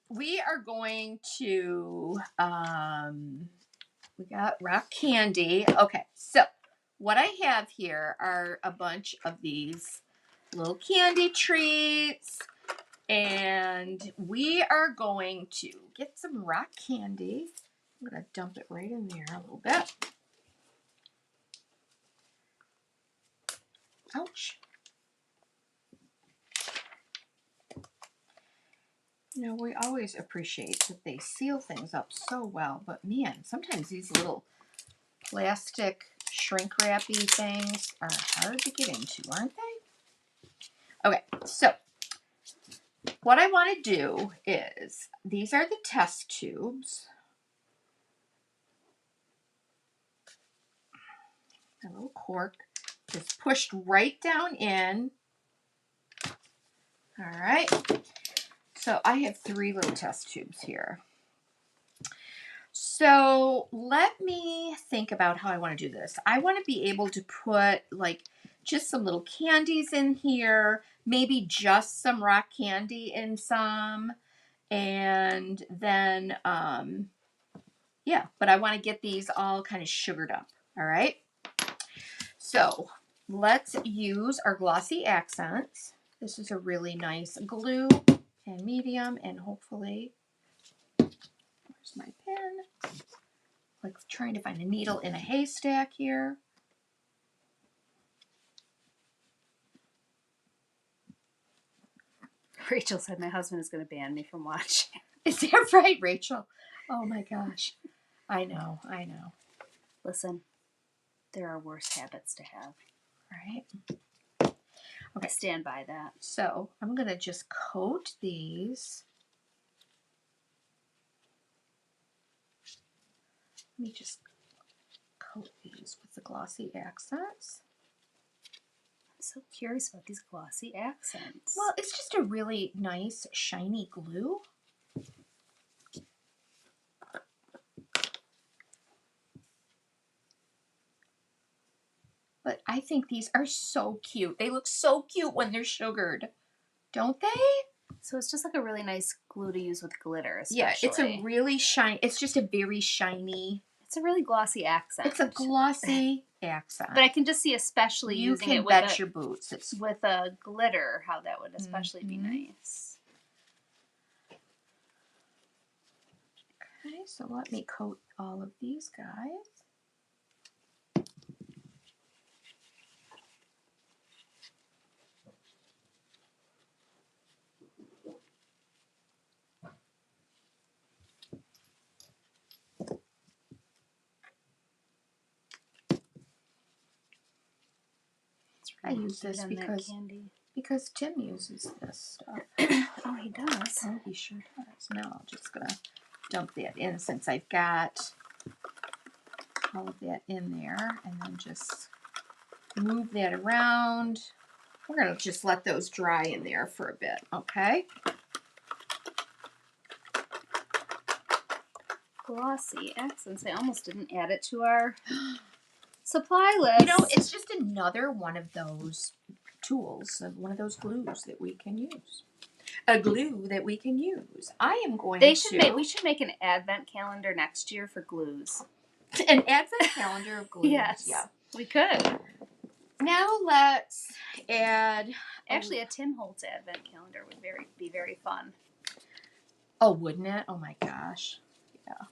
We are going to, we got rock candy. Okay, so what I have here are a bunch of these little candy treats. And we are going to get some rock candy. I'm going to dump it right in there a little bit. Ouch. You know, we always appreciate that they seal things up so well, but man, sometimes these little plastic shrink wrappy things are hard to get into, aren't they? Okay, so what I want to do is, these are the test tubes. A little cork just pushed right down in. All right. So I have 3 little test tubes here. So let me think about how I want to do this. I want to be able to put like just some little candies in here, maybe just some rock candy in some, and then, yeah, but I want to get these all kind of sugared up. All right. So let's use our glossy accents. This is a really nice glue and medium, and hopefully, where's my pen? Like trying to find a needle in a haystack here. Rachel said my husband is going to ban me from watching. Is that right, Rachel? Oh my gosh. I know. Listen, there are worse habits to have. Right? I stand by that. So I'm going to just coat these. Let me just coat these with the glossy accents. I'm so curious about these glossy accents. Well, it's just a really nice, shiny glue. But I think these are so cute. They look so cute when they're sugared, don't they? So it's just like a really nice glue to use with glitter, especially. Yeah, it's a really shiny, it's just a very shiny. It's a really glossy accent. It's a glossy accent. But I can just see especially you using can it bet your boots. It's with a glitter, how that would especially be nice. Okay, so let me coat all of these guys. I use this because Tim uses this stuff. Oh, he does? Oh, he sure does. Now I'm just going to dump that in since I've got all of that in there, and then just move that around. We're going to just let those dry in there for a bit, okay? Glossy accents. I almost didn't add it to our supply list. You know, it's just another one of those tools, one of those glues that we can use. A glue that we can use. I am going we should make an advent calendar next year for glues. An advent calendar of glues. Yes. Yeah. We could. Now let's add... Actually, a Tim Holtz advent calendar would be very fun. Oh, wouldn't it? Oh my gosh. Yeah.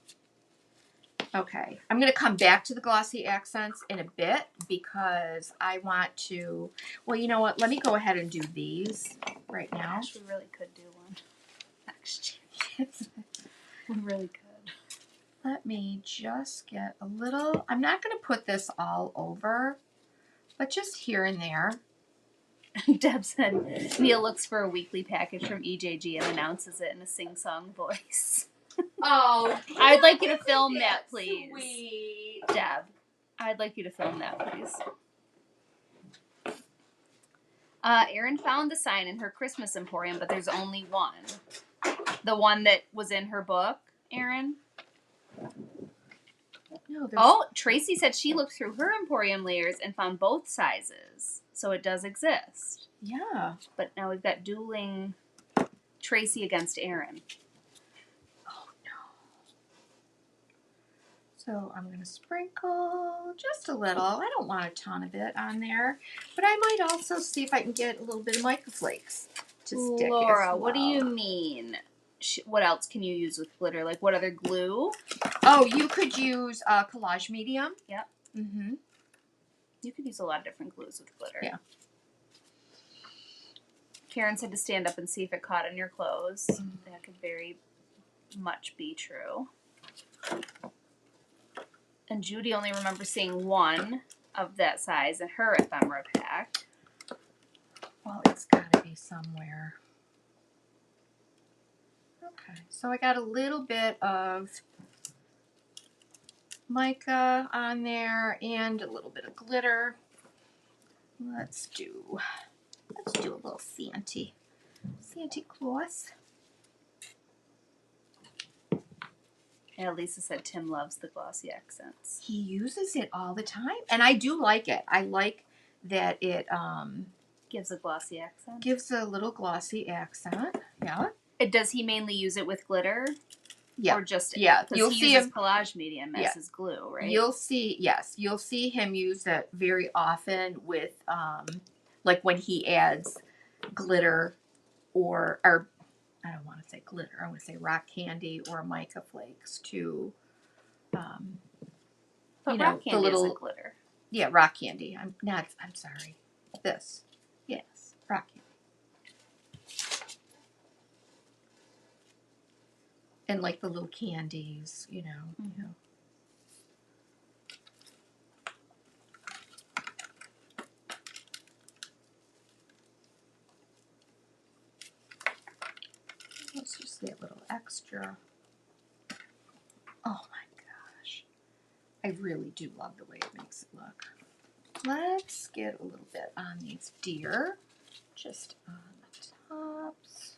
Okay. I'm going to come back to the glossy accents in a bit because I want to... Well, you know what? Let me go ahead and do these right now. Gosh, we really could do one next year. We really could. Let me just get a little... I'm not going to put this all over, but just here and there. Deb said, Neil looks for a weekly package from EJG and announces it in a sing-song voice. Oh, I'd like you to film that, please. Sweet. Deb, I'd like you to film that, please. Erin found the sign in her Christmas emporium, but there's only one. The one that was in her book, Erin. No, there's... Oh, Tracy said she looked through her Emporium layers and found both sizes. So it does exist. Yeah. But now we've got dueling Tracy against Aaron. Oh, no. So I'm going to sprinkle just a little. I don't want a ton of it on there. But I might also see if I can get a little bit of mica flakes to stick Laura, as well. what do you mean? What else can you use with glitter? Like what other glue? Oh, you could use collage medium. Yep. Mm-hmm. You could use a lot of different glues with glitter. Yeah. Karen said to stand up and see if it caught on your clothes. That could very much be true. And Judy only remembers seeing one of that size in her ephemera pack. Well, it's got to be somewhere. Okay, so I got a little bit of mica on there and a little bit of glitter. Let's do a little Santa Claus. Yeah, Lisa said Tim loves the glossy accents. He uses it all the time, and I do like it. I like that it Gives a glossy accent. gives a little glossy accent. Yeah. Does he mainly use it with glitter? Yeah. Or just Yeah. Because You'll he see uses him. collage medium as Yeah. his glue, right? You'll see him use it very often with like when he adds glitter or I don't want to say glitter, I want to say rock candy or mica flakes to But you know, rock the candy little isn't glitter. yeah, rock candy. I'm sorry. This. Yes, rock candy. And like the little candies, you know. Let's just get a little extra. Oh my gosh. I really do love the way it makes it look. Let's get a little bit on these deer. Just on the tops.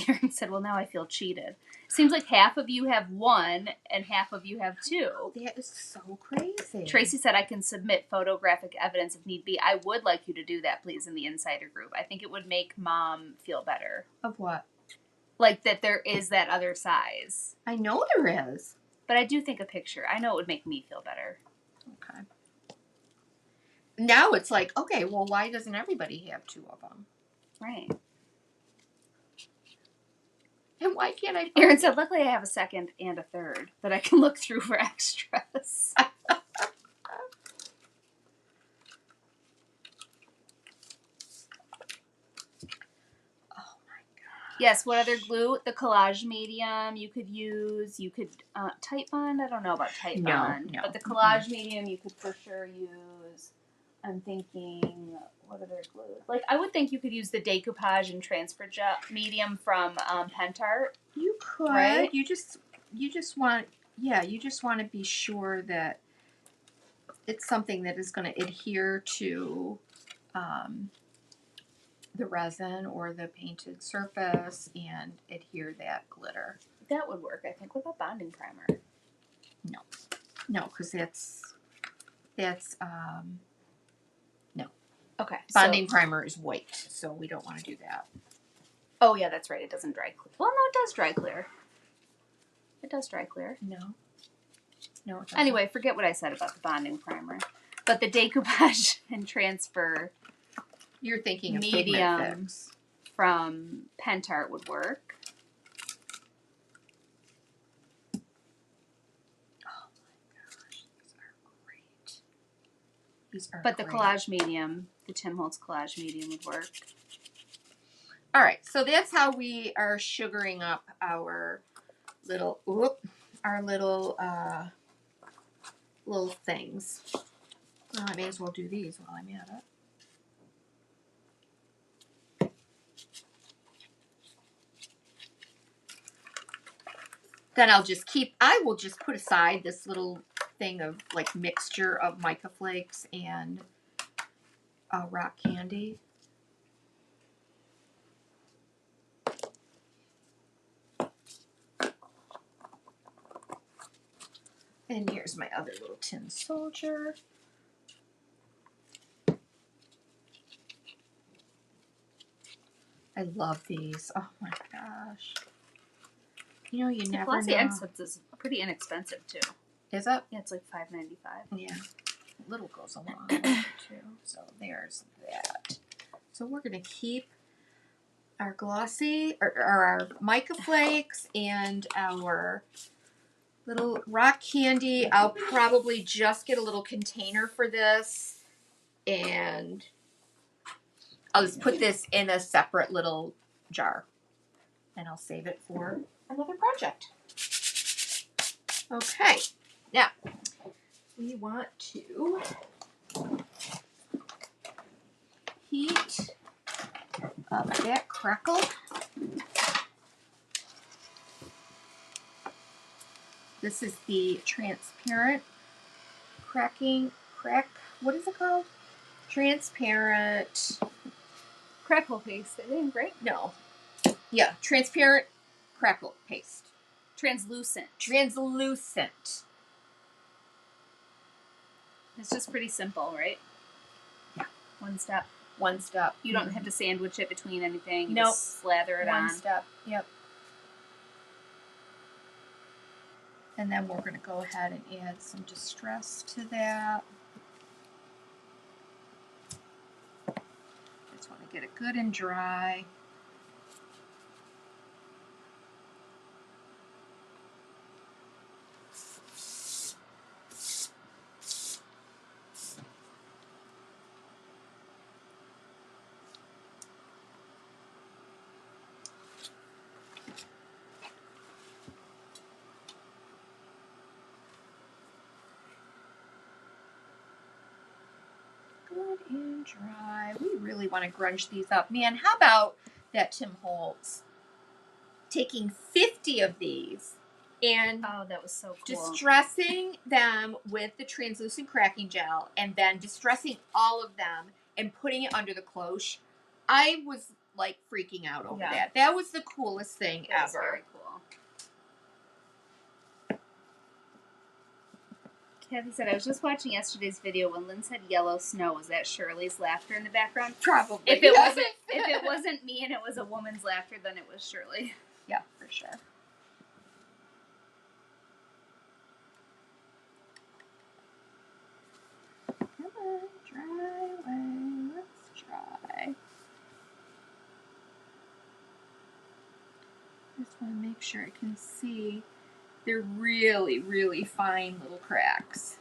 Erin said, well, now I feel cheated. Seems like half of you have one and half of you have two. That is so crazy. Tracy said, I can submit photographic evidence if need be. I would like you to do that, please, in the insider group. I think it would make Mom feel better. Of what? Like that there is that other size. I know there is. But I do think a picture. I know it would make me feel better. Okay. Now it's like, okay, well, why doesn't everybody have two of them? Right. And why can't I? Erin said, luckily I have a second and a third that I can look through for extras. Oh my god. Yes, what other glue? The collage medium you could use. You could, Tight Bond? I don't know about Tight Bond. No. But the collage medium you could for sure use. I'm thinking, what other glue? Like, I would think you could use the decoupage and transfer gel medium from Pentart. You could. Right? You just want to be sure that it's something that is going to adhere to the resin or the painted surface and adhere that glitter. That would work, I think. What about bonding primer? No, because that's no. Okay. Bonding primer is white, so we don't want to do that. Oh, yeah, that's right. It doesn't dry clear. Well, no, it does dry clear. It does dry clear. No, it doesn't. Anyway, forget what I said about the bonding primer. But the decoupage and transfer You're thinking of medium pigment fix. from Pentart would work. Oh my gosh, these are great. These are But the great. collage medium, the Tim Holtz collage medium would work. All right, so that's how we are sugaring up our little, little things. Well, I may as well do these while I'm at it. Then I will just put aside this little thing of like mixture of mica flakes and rock candy. And here's my other little tin soldier. I love these. Oh my gosh. You know, you never glossy know. accents is pretty inexpensive too. Is it? Yeah, it's like $5.95. Yeah. Little goes a long way too. So there's that. So we're going to keep our glossy, or our mica flakes and our little rock candy. I'll probably just get a little container for this, and I'll just put this in a separate little jar, and I'll save it for another project. Okay, now we want to heat up that crackle. This is the transparent what is it called? Transparent Crackle paste, I think, right? No. Yeah, transparent crackle paste. Translucent. Translucent. It's just pretty simple, right? Yeah. One step. One step. You don't have to sandwich it between anything. You Nope. just slather it on. One step. Yep. And then we're going to go ahead and add some distress to that. Just want to get it good and dry. Good and dry. We really want to grunge these up. Man, how about that Tim Holtz taking 50 of these and Oh, that was so cool. distressing them with the translucent cracking gel and then distressing all of them and putting it under the cloche. I was like freaking out over that. That was the coolest thing That was ever. very cool. Kathy said, I was just watching yesterday's video when Lynn said yellow snow. Was that Shirley's laughter in the background? Probably. If it wasn't me and it was a woman's laughter, then it was Shirley. Yeah, for sure. Come on, dry away. Let's try. Just want to make sure I can see. They're really, really fine little cracks.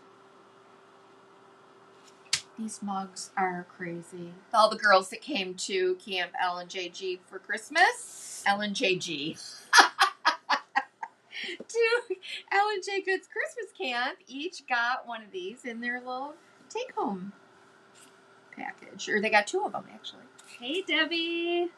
These mugs are crazy. All the girls that came to Camp LNJG for Christmas, LNJG, to LNJ Goods Christmas Camp, each got one of these in their little take-home package. Or they got two of them, actually. Hey, Debbie.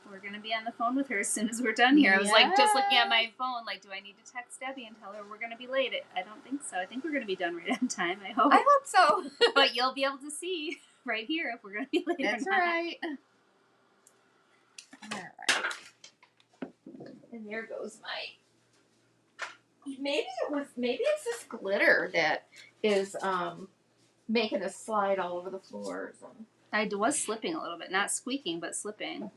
We're going to be on the phone with her as soon as we're done here. I was like just looking at my phone, like, do I need to text Debbie and tell her we're going to be late? I don't think so. I think we're going to be done right on time, I hope. I hope so. But you'll be able to see right here if we're going to be late That's or not. right. All right. And there goes my... Maybe it's this glitter that is making us slide all over the floors. I was slipping a little bit. Not squeaking, but slipping.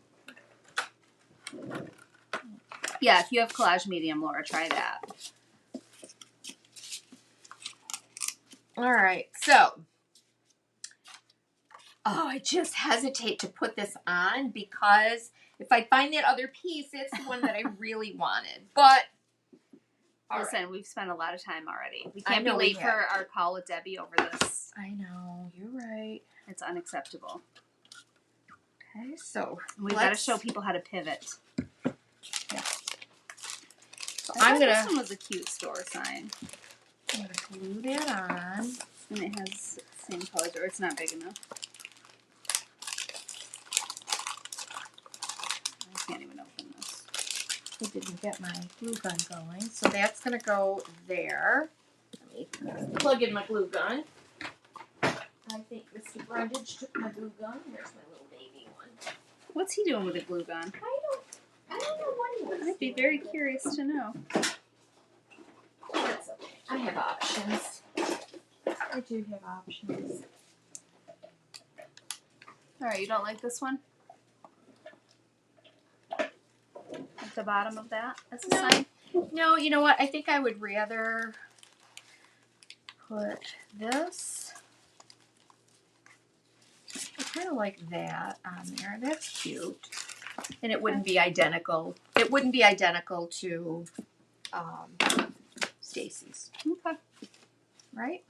Yeah, if you have collage medium, Laura, try that. All right, so I just hesitate to put this on because if I find that other piece, it's the one that I really wanted. But listen, we've spent a lot of time already. We can't be late for our call with Debbie over this. I know, you're right. It's unacceptable. Okay, so we've got to show people how to pivot. Yeah. So this one was a cute store sign. I'm gonna glue that on. And it has the same colors, or it's not big enough. I can't even open this. I didn't get my glue gun going, so that's gonna go there. Let me plug in my glue gun. I think Mr. Brundage took my glue gun. There's my little baby one. What's he doing with a glue gun? I don't know what he was I'd be very curious to know. That's okay. I have options. I do have options. All right, you don't like this one? At the bottom of that as a sign? No, you know what? I think I would rather put this. I kind of like that on there. That's cute. And it wouldn't be identical. It wouldn't be identical to Stacy's. Okay. Right?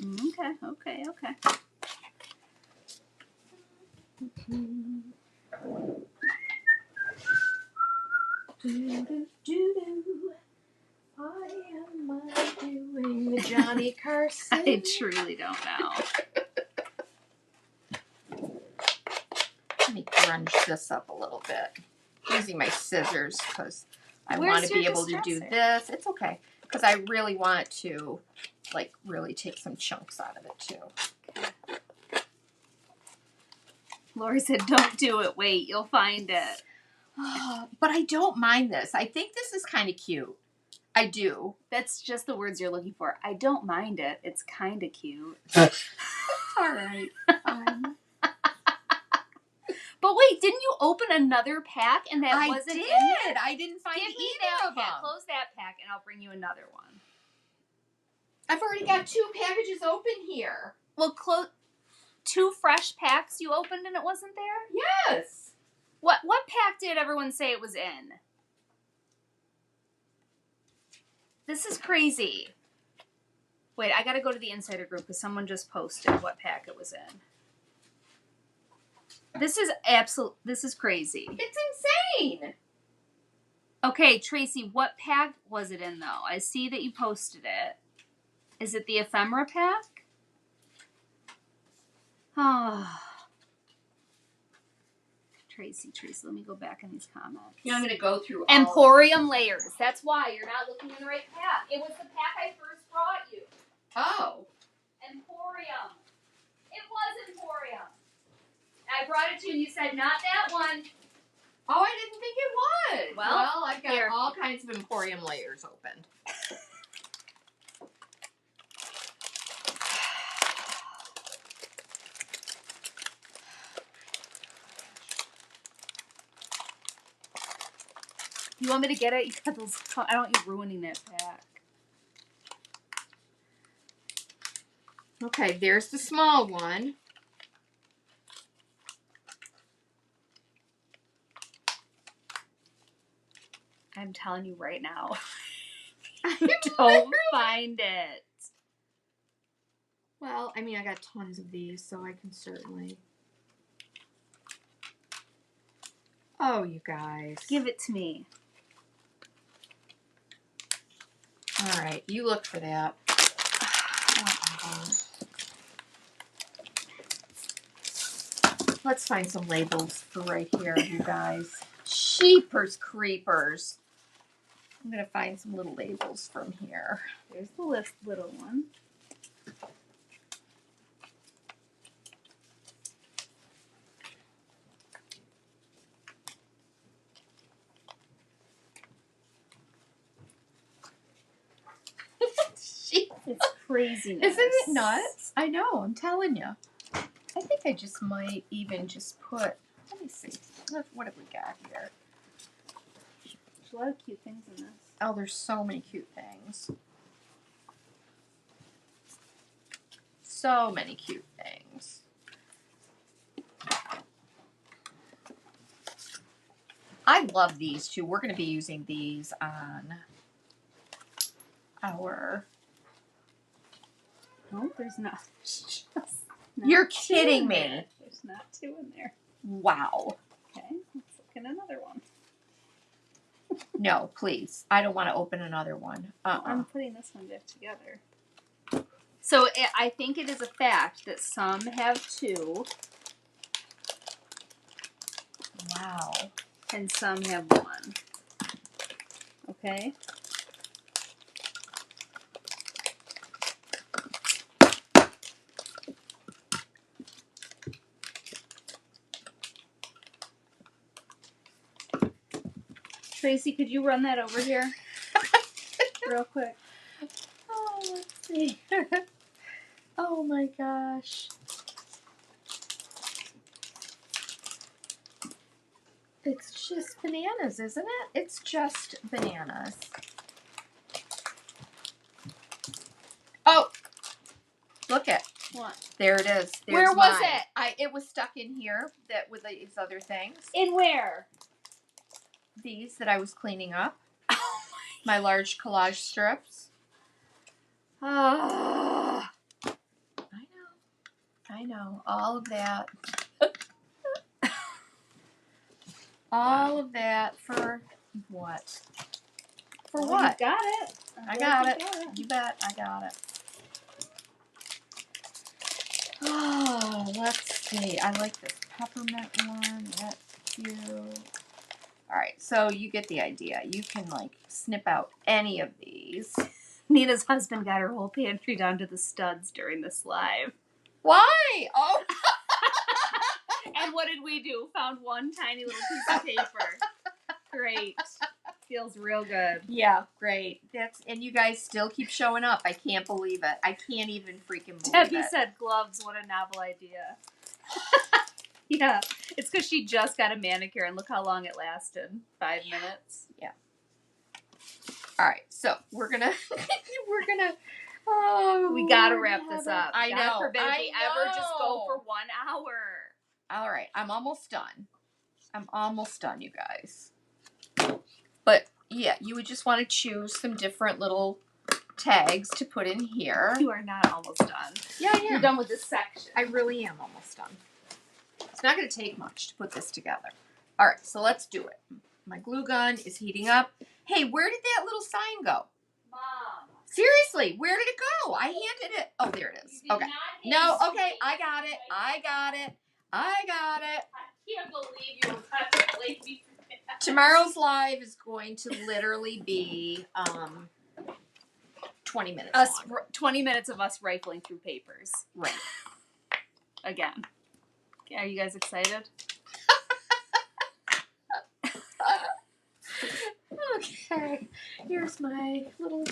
Okay, okay, okay. Why am I doing the Johnny Carson? I truly don't know. Let me crunch this up a little bit. Using my scissors because I Where's want to be your able to do distressor? this. It's okay. Because I really want to, like, really take some chunks out of it, too. Lori said, don't do it. Wait, you'll find it. But I don't mind this. I think this is kind of cute. I do. That's just the words you're looking for. I don't mind it. It's kind of cute. All right. But wait, didn't you open another pack and that I wasn't did. in there? I didn't find Give me either that of pack. them. Close that pack and I'll bring you another one. I've already got 2 packages open here. Well, 2 fresh packs you opened and it wasn't there? Yes. What pack did everyone say it was in? This is crazy. Wait, I gotta go to the insider group because someone just posted what pack it was in. This is crazy. It's insane. Okay, Tracy, what pack was it in though? I see that you posted it. Is it the ephemera pack? Oh. Tracy, let me go back in these comments. Yeah, I'm going to go through all Emporium layers. That's why you're not looking in the right pack. It was the pack I first brought you. Oh. Emporium. It was Emporium. I brought it to you and you said, not that one. Oh, I didn't think it was. Well, I've got here. all kinds of Emporium layers opened. You want me to get it? You got those. I don't want you ruining that pack. Okay, there's the small one. I'm telling you right now. I Don't find it. Well, I mean, I got tons of these, so I can certainly. Oh, you guys. Give it to me. All right, you look for that. Let's find some labels for right here, you guys. Sheepers creepers. I'm going to find some little labels from here. There's the little one. It's craziness. Isn't it nuts? I know, I'm telling you. I think I just might even just put, let me see. What have we got here? There's a lot of cute things in this. Oh, there's so many cute things. So many cute things. I love these too. We're going to be using these on our... No, there's not. You're kidding me. There's not 2 in there. Wow. Okay, let's look at another one. No, please. I don't want to open another one. I'm putting this one back together. So I think it is a fact that some have 2. Wow. And some have 1. Okay? Tracy, could you run that over here? Real quick. Oh my gosh. It's just bananas, isn't it? It's just bananas. Oh, look it. What? There it is. There's Where was mine. it? It was stuck in here that with these other things. In where? These that I was cleaning up. My large collage strips. Oh, I know. All of that. All of that for what? For what? You got it. I got it. You bet I got it. Oh, let's see. I like this peppermint one. That's cute. All right, so you get the idea. You can like snip out any of these. Nina's husband got her whole pantry down to the studs during this live. Why? Oh. And what did we do? Found one tiny little piece of paper. Great. Feels real good. Yeah, great. And you guys still keep showing up. I can't believe it. I can't even freaking believe Debbie it. said gloves. What a novel idea. Yeah. It's because she just got a manicure and look how long it lasted. 5 minutes. Yeah. All right. So we're gonna oh, We gotta wrap this up. I God know. forbid if we ever just go for 1 hour. All right. I'm almost done. You guys. But yeah, you would just want to choose some different little tags to put in here. You are not almost done. Yeah, I am. You're done with this section. I really am almost done. It's not going to take much to put this together. All right, so let's do it. My glue gun is heating up. Hey, where did that little sign go? Mom. Seriously, where did it go? I handed it. Oh, there it is. Okay. No, okay, I got it. I can't believe you congratulate me for that. Tomorrow's live is going to literally be 20 minutes long. 20 minutes of us rifling through papers. Right. Again. Are you guys excited? Okay. Here's my little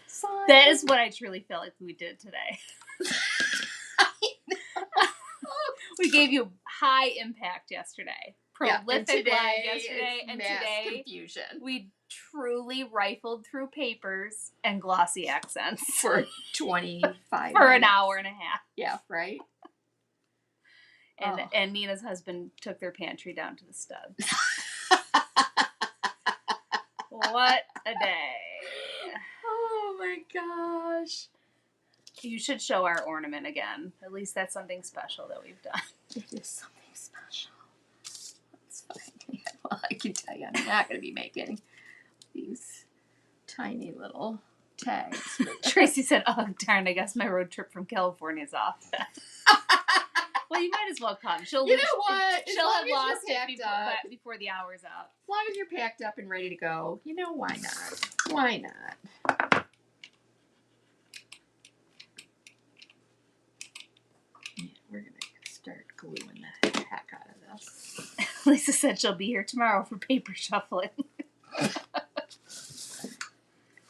sign. That is what I truly feel like we did today. We gave you high impact yesterday. Prolific live yesterday. And today, confusion. We truly rifled through papers and glossy accents. For 25 For an minutes. hour and a half. Yeah, right? And Nina's husband took their pantry down to the studs. What a day. Oh my gosh. You should show our ornament again. At least that's something special that we've done. It is something special. That's fine. Well, I can tell you I'm not going to be making these tiny little tags. Tracy said, oh, darn, I guess my road trip from California's off. Well, you might as well come. She'll You know what? She'll have lost it before the hour's up. As long as you're packed up and ready to go, you know, why not? Why not? Yeah, we're going to start gluing the heck out of this. Lisa said she'll be here tomorrow for paper shuffling.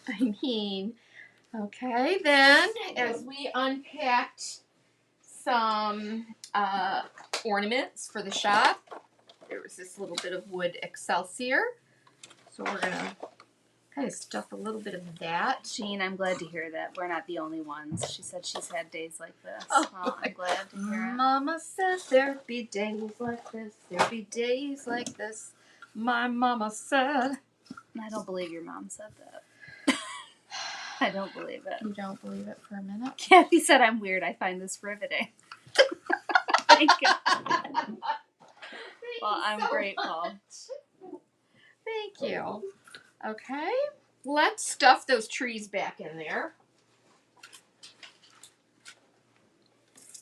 I mean, okay, then as we unpacked some ornaments for the shop, there was this little bit of wood excelsior. So we're going to kind of stuff a little bit of that. Jean, I'm glad to hear that. We're not the only ones. She said she's had days like this. Oh, well, I'm glad to hear it. Mama said there'd be days like this. There'd be days like this. My mama said. I don't believe your mom said that. I don't believe it. You don't believe it for a minute? Kathy said I'm weird. I find this riveting. Thank you. Well, I'm grateful. Thank you. Okay, let's stuff those trees back in there.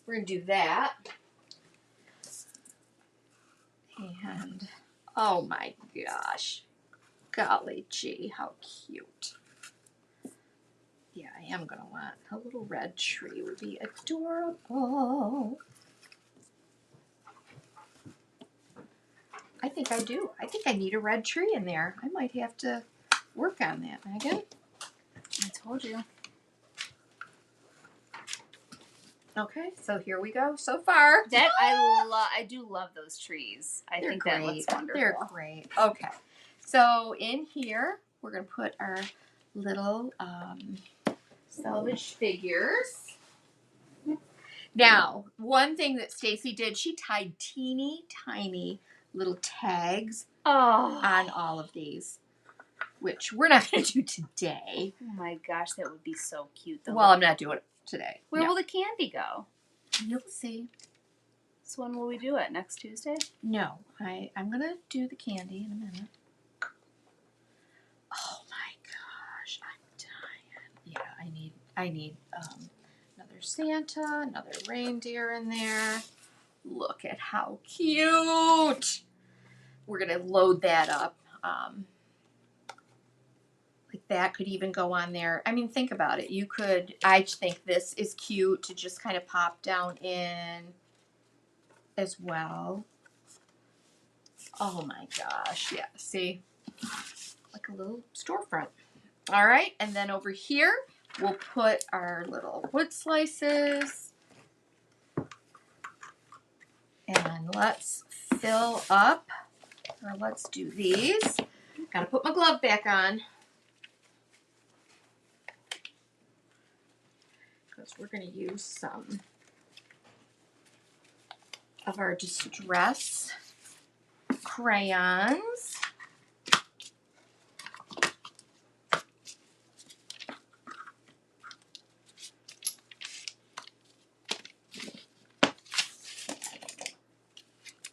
We're going to do that. And, oh my gosh. Golly gee, how cute. Yeah, I am going to want a little red tree. Would be adorable. I think I do. I think I need a red tree in there. I might have to work on that, Megan. I told you. Okay, so here we go so far. That I do love those trees. I think that looks wonderful. They're great. Okay, so in here we're gonna put our little salvage figures. Now, one thing that Stacy did, she tied teeny tiny little tags on all of these, which we're not gonna do today. Oh my gosh, that would be so cute though. Well, I'm not doing it today. Where will the candy go? You'll see. So when will we do it? Next Tuesday? No, I'm gonna do the candy in a minute. Oh my gosh, I'm dying. Yeah, I need another Santa, another reindeer in there. Look at how cute. We're gonna load that up. Like that could even go on there. I mean, think about it. I think this is cute to just kind of pop down in as well. Oh my gosh, yeah, see? Like a little storefront. All right, and then over here, we'll put our little wood slices. And let's fill up, or let's do these. Gotta put my glove back on. Because we're gonna use some of our Distress crayons.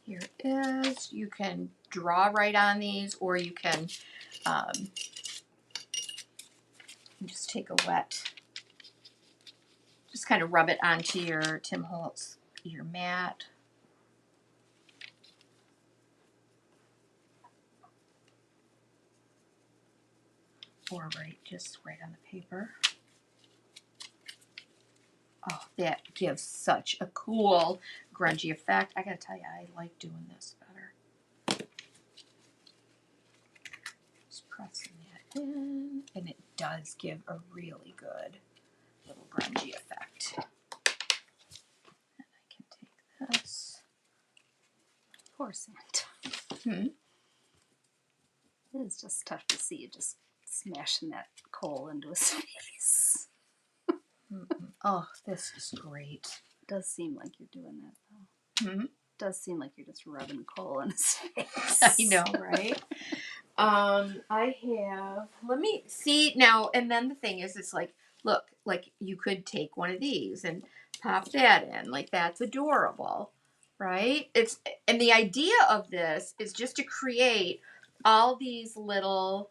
Here it is. You can draw right on these, or you can just take a wet, just kind of rub it onto your Tim Holtz, your mat. Or just right on the paper. Oh, that gives such a cool grungy effect. I gotta tell you, I like doing this better. Just pressing that in, and it does give a really good little grungy effect. And I can take this. Poor Santa. Hmm. It is just tough to see you just smashing that coal into his face. Oh, this is great. It does seem like you're doing that though. Hmm? It does seem like you're just rubbing coal in his face. I know, right? I have, let me see now, and then the thing is, it's like, look, like you could take one of these and pop that in, like that's adorable, right? And the idea of this is just to create all these little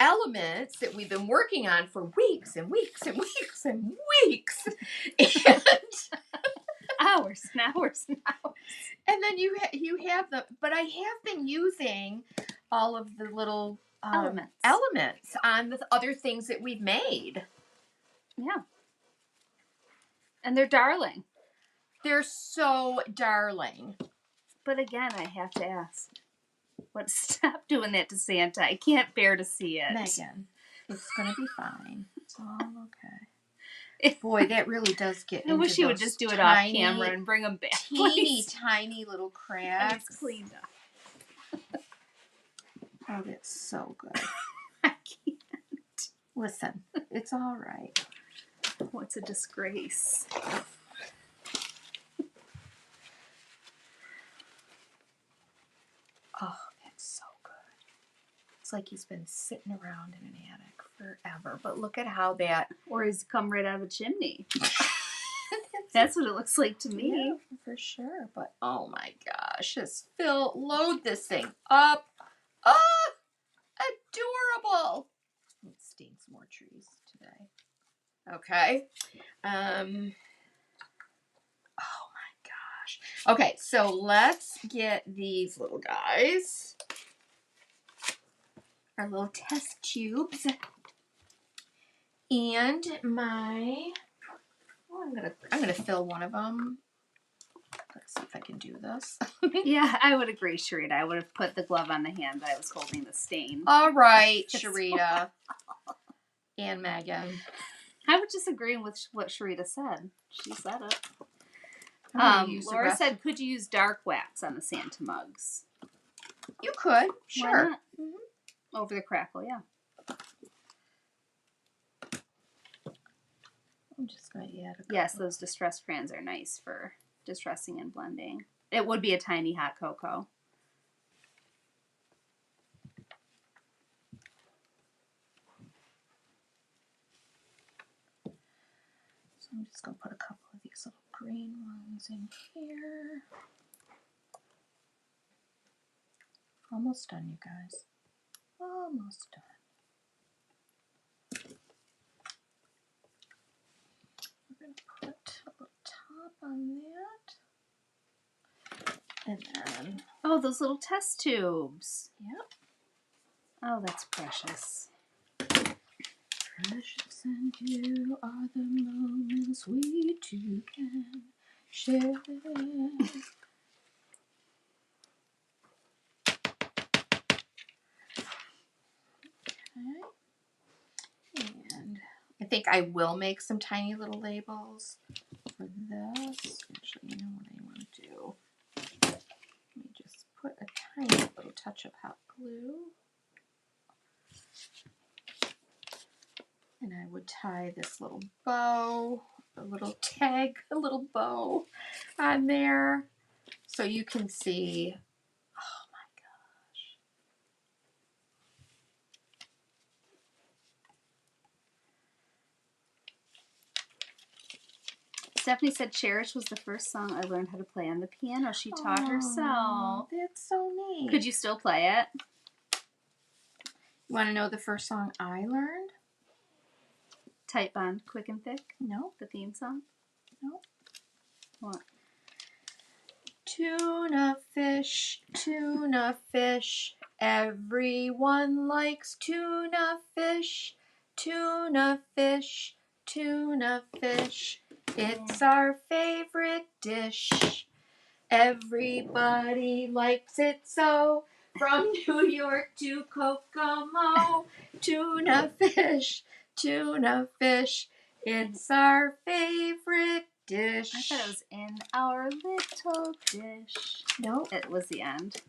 elements that we've been working on for weeks and weeks and weeks and weeks. And hours and hours and hours. And then you have the, but I have been using all of the little elements on the other things that we've made. Yeah. And they're darling. They're so darling. But again, I have to ask, stop doing that to Santa. I can't bear to see it. Megan, it's going to be fine. It's all okay. Boy, that really does get into I wish you would just do it off camera and bring them back. Teeny, tiny little cracks. It's cleaned up. Oh, that's so good. I can't. Listen, it's all right. What's a disgrace? Oh, that's so good. It's like he's been sitting around in an attic forever. But look at how that... Or he's come right out of a chimney. That's what it looks like to me. Yeah, for sure. But oh my gosh, just load this thing up. Oh, adorable. Let's stain some more trees today. Okay. Oh my gosh. Okay, so let's get these little guys. Our little test tubes. And I'm gonna fill one of them. Let's see if I can do this. Yeah, I would agree, Sharita. I would have put the glove on the hand that I was holding the stain. All right, Sharita and Megan. I was just agreeing with what Sharita said. She said it. Laura said, could you use dark wax on the Santa mugs? You could, sure. Why not? Over the crackle, yeah. I'm just going to add a couple. Yes, those distress crayons are nice for distressing and blending. It would be a tiny hot cocoa. So I'm just going to put a couple of these little green ones in here. Almost done, you guys. Almost done. We're going to put a little top on that. And then... Oh, those little test tubes. Yep. Oh, that's precious. Precious and you are the moments we two can share. Okay. And I think I will make some tiny little labels for this. Actually, you know what I want to do? Let me just put a tiny little touch of hot glue. And I would tie this little bow, a little tag, a little bow on there so you can see. Oh my gosh. Stephanie said Cherish was the first song I learned how to play on the piano. She taught herself. That's so neat. Could you still play it? You want to know the first song I learned? Tight Bond, Quick and Thick? No. The theme song? No. What? Tuna fish, everyone likes tuna fish, tuna fish, tuna fish. It's our favorite dish. Everybody likes it so. From New York to Kokomo, tuna fish, it's our favorite dish. I thought it was in our little dish. No. It was the end.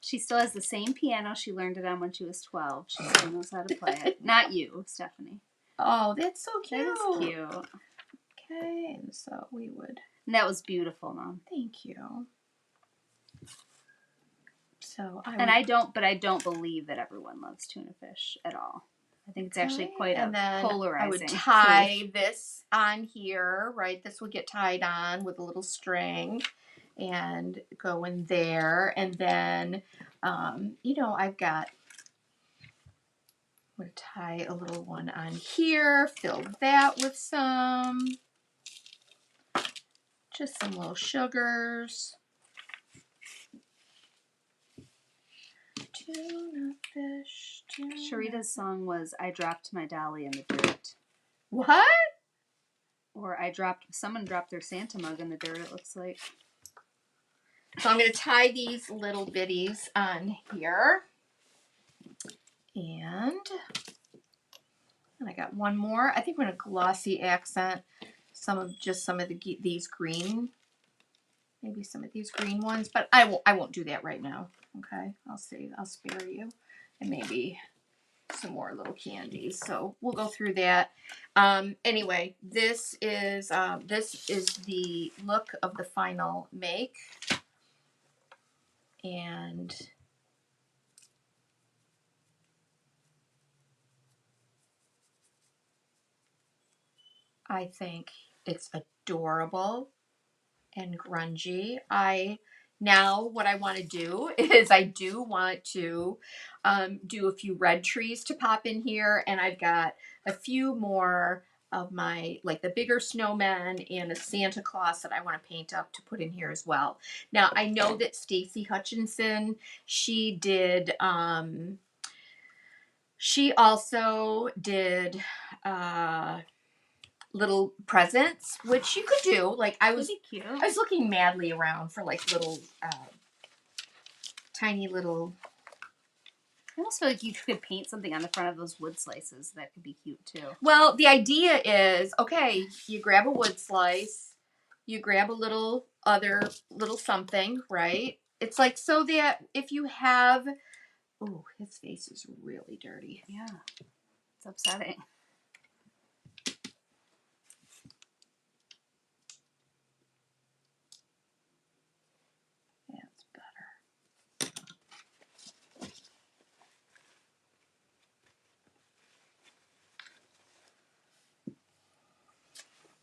She still has the same piano she learned it on when she was 12. She still knows how to play it. Not you, Stephanie. Oh, that's so cute. That is cute. Okay, and so we would. And that was beautiful, Mom. Thank you. So I don't believe that everyone loves tuna fish at all. I think it's actually quite a polarizing. I would tie this on here, right? This would get tied on with a little string and go in there. And then, I've got, I'm going to tie a little one on here, fill that with just some little sugars. Tuna fish. Sharita's song was I Dropped My Dolly in the Dirt. What? Or someone dropped their Santa mug in the dirt, it looks like. So I'm going to tie these little bitties on here. And I got one more. I think we're going to glossy accent some of these green. Maybe some of these green ones, but I won't do that right now. Okay, I'll spare you, and maybe some more little candies. So we'll go through that. Anyway, this is the look of the final make, and I think it's adorable and grungy. Now what I want to do is I do want to do a few red trees to pop in here, and I've got a few more of my, like the bigger snowmen and a Santa Claus that I want to paint up to put in here as well. Now I know that Stacy Hutchinson, she also did little presents, which you could do. Like I was looking madly around for like little tiny little I almost feel like you could paint something on the front of those wood slices. That could be cute too. Well, the idea is, okay, you grab a wood slice, you grab a little something, right? It's like so that if you have, oh, his face is really dirty. Yeah, it's upsetting. That's better.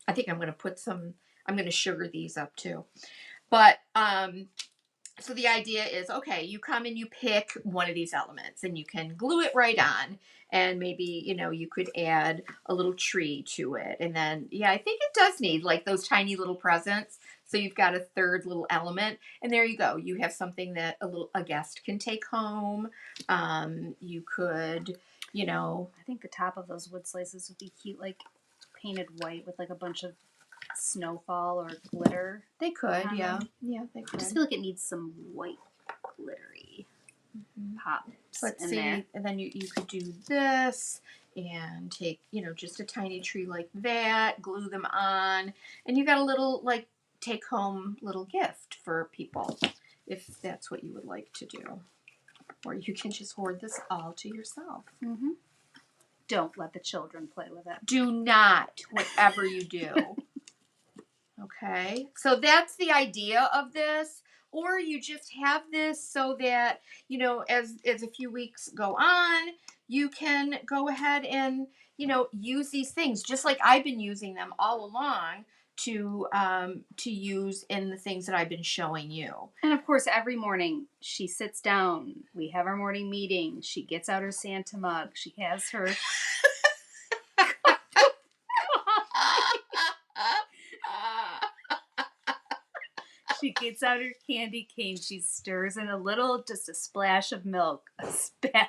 I think I'm going to sugar these up too. But, so the idea is, okay, you come and you pick one of these elements and you can glue it right on. And maybe, you could add a little tree to it. And then, yeah, I think it does need like those tiny little presents. So you've got a third little element. And there you go. You have something that a guest can take home. You could, I think the top of those wood slices would be cute, like painted white with like a bunch of snowfall or glitter. They could, yeah. Yeah, they could. I just feel like it needs some white glittery pops. Let's see. There. And then you could do this and take, just a tiny tree like that, glue them on, and you got a little like take home little gift for people if that's what you would like to do. Or you can just hoard this all to yourself. Mm-hmm. Don't let the children play with it. Do not, whatever you do. Okay, so that's the idea of this. Or you just have this so that, as a few weeks go on, you can go ahead and, use these things just like I've been using them all along to use in the things that I've been showing you. And of course, every morning she sits down. We have our morning meeting. She gets out her Santa mug. She has her... She gets out her candy cane. She stirs in just a splash of milk, a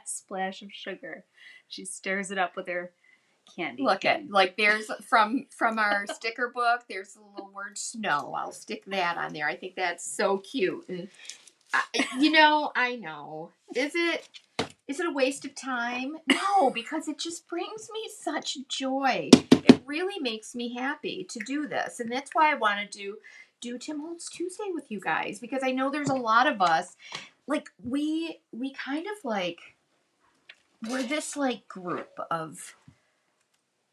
splash of sugar. She stirs it up with her candy cane. Look at, like, there's from our sticker book, there's a little word snow. I'll stick that on there. I think that's so cute. And, I know. Is it a waste of time? No, because it just brings me such joy. It really makes me happy to do this. And that's why I want to do Tim Holtz Tuesday with you guys, because I know there's a lot of us, like, we kind of like, we're this like group of,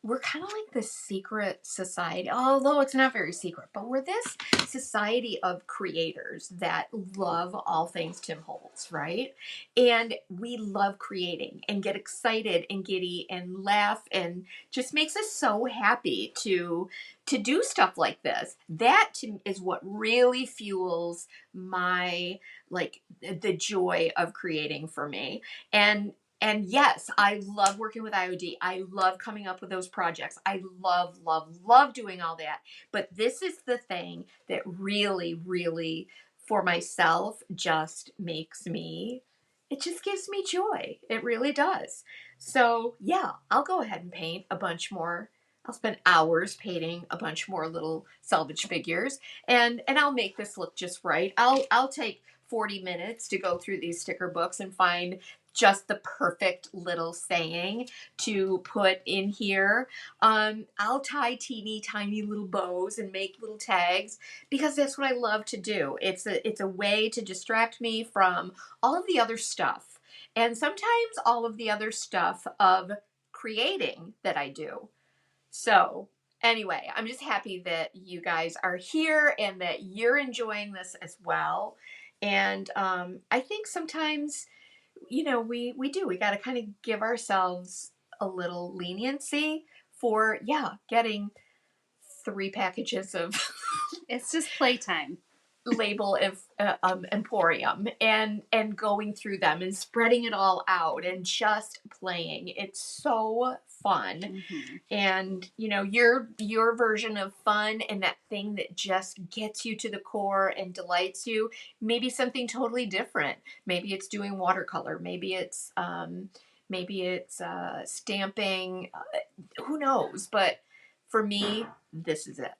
we're kind of like this secret society, although it's not very secret, but we're this society of creators that love all things Tim Holtz, right? And we love creating and get excited and giddy and laugh, and just makes us so happy to do stuff like this. That is what really fuels my, like, the joy of creating for me. And yes, I love working with IOD. I love coming up with those projects. I love, love, love doing all that. But this is the thing that really, really, for myself, just makes me, it just gives me joy. It really does. So yeah, I'll go ahead and paint a bunch more. I'll spend hours painting a bunch more little salvage figures, and I'll make this look just right. I'll take 40 minutes to go through these sticker books and find just the perfect little saying to put in here. I'll tie teeny tiny little bows and make little tags, because that's what I love to do. It's a way to distract me from all of the other stuff, and sometimes all of the other stuff of creating that I do. So anyway, I'm just happy that you guys are here and that you're enjoying this as well. And I think sometimes, we got to kind of give ourselves a little leniency for, getting 3 packages of It's just playtime. Label Emporium and going through them and spreading it all out and just playing. It's so fun. Mm-hmm. And your version of fun and that thing that just gets you to the core and delights you, maybe something totally different. Maybe it's doing watercolor, maybe it's stamping, who knows. But for me, this is it.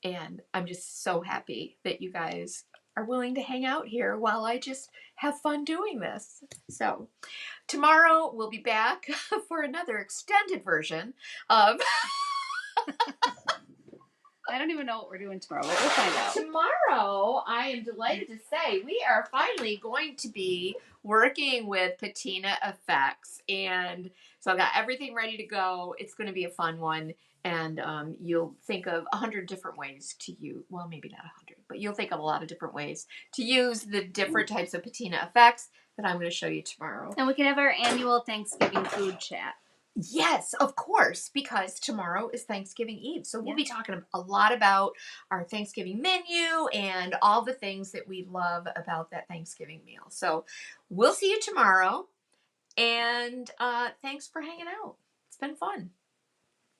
And I'm just so happy that you guys are willing to hang out here while I just have fun doing this. So tomorrow we'll be back for another extended version of I don't even know what we're doing tomorrow, but we'll find out. Tomorrow, I am delighted to say we are finally going to be working with patina effects. And so I've got everything ready to go. It's going to be a fun one. And you'll think of 100 different ways to use, well, maybe not 100, but you'll think of a lot of different ways to use the different types of patina effects that I'm going to show you tomorrow. And we can have our annual Thanksgiving food chat. Yes, of course, because tomorrow is Thanksgiving Eve. So we'll be talking a lot about our Thanksgiving menu and all the things that we love about that Thanksgiving meal. So we'll see you tomorrow. And thanks for hanging out. It's been fun.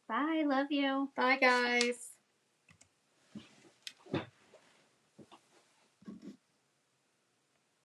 Bye. Love you. Bye, guys.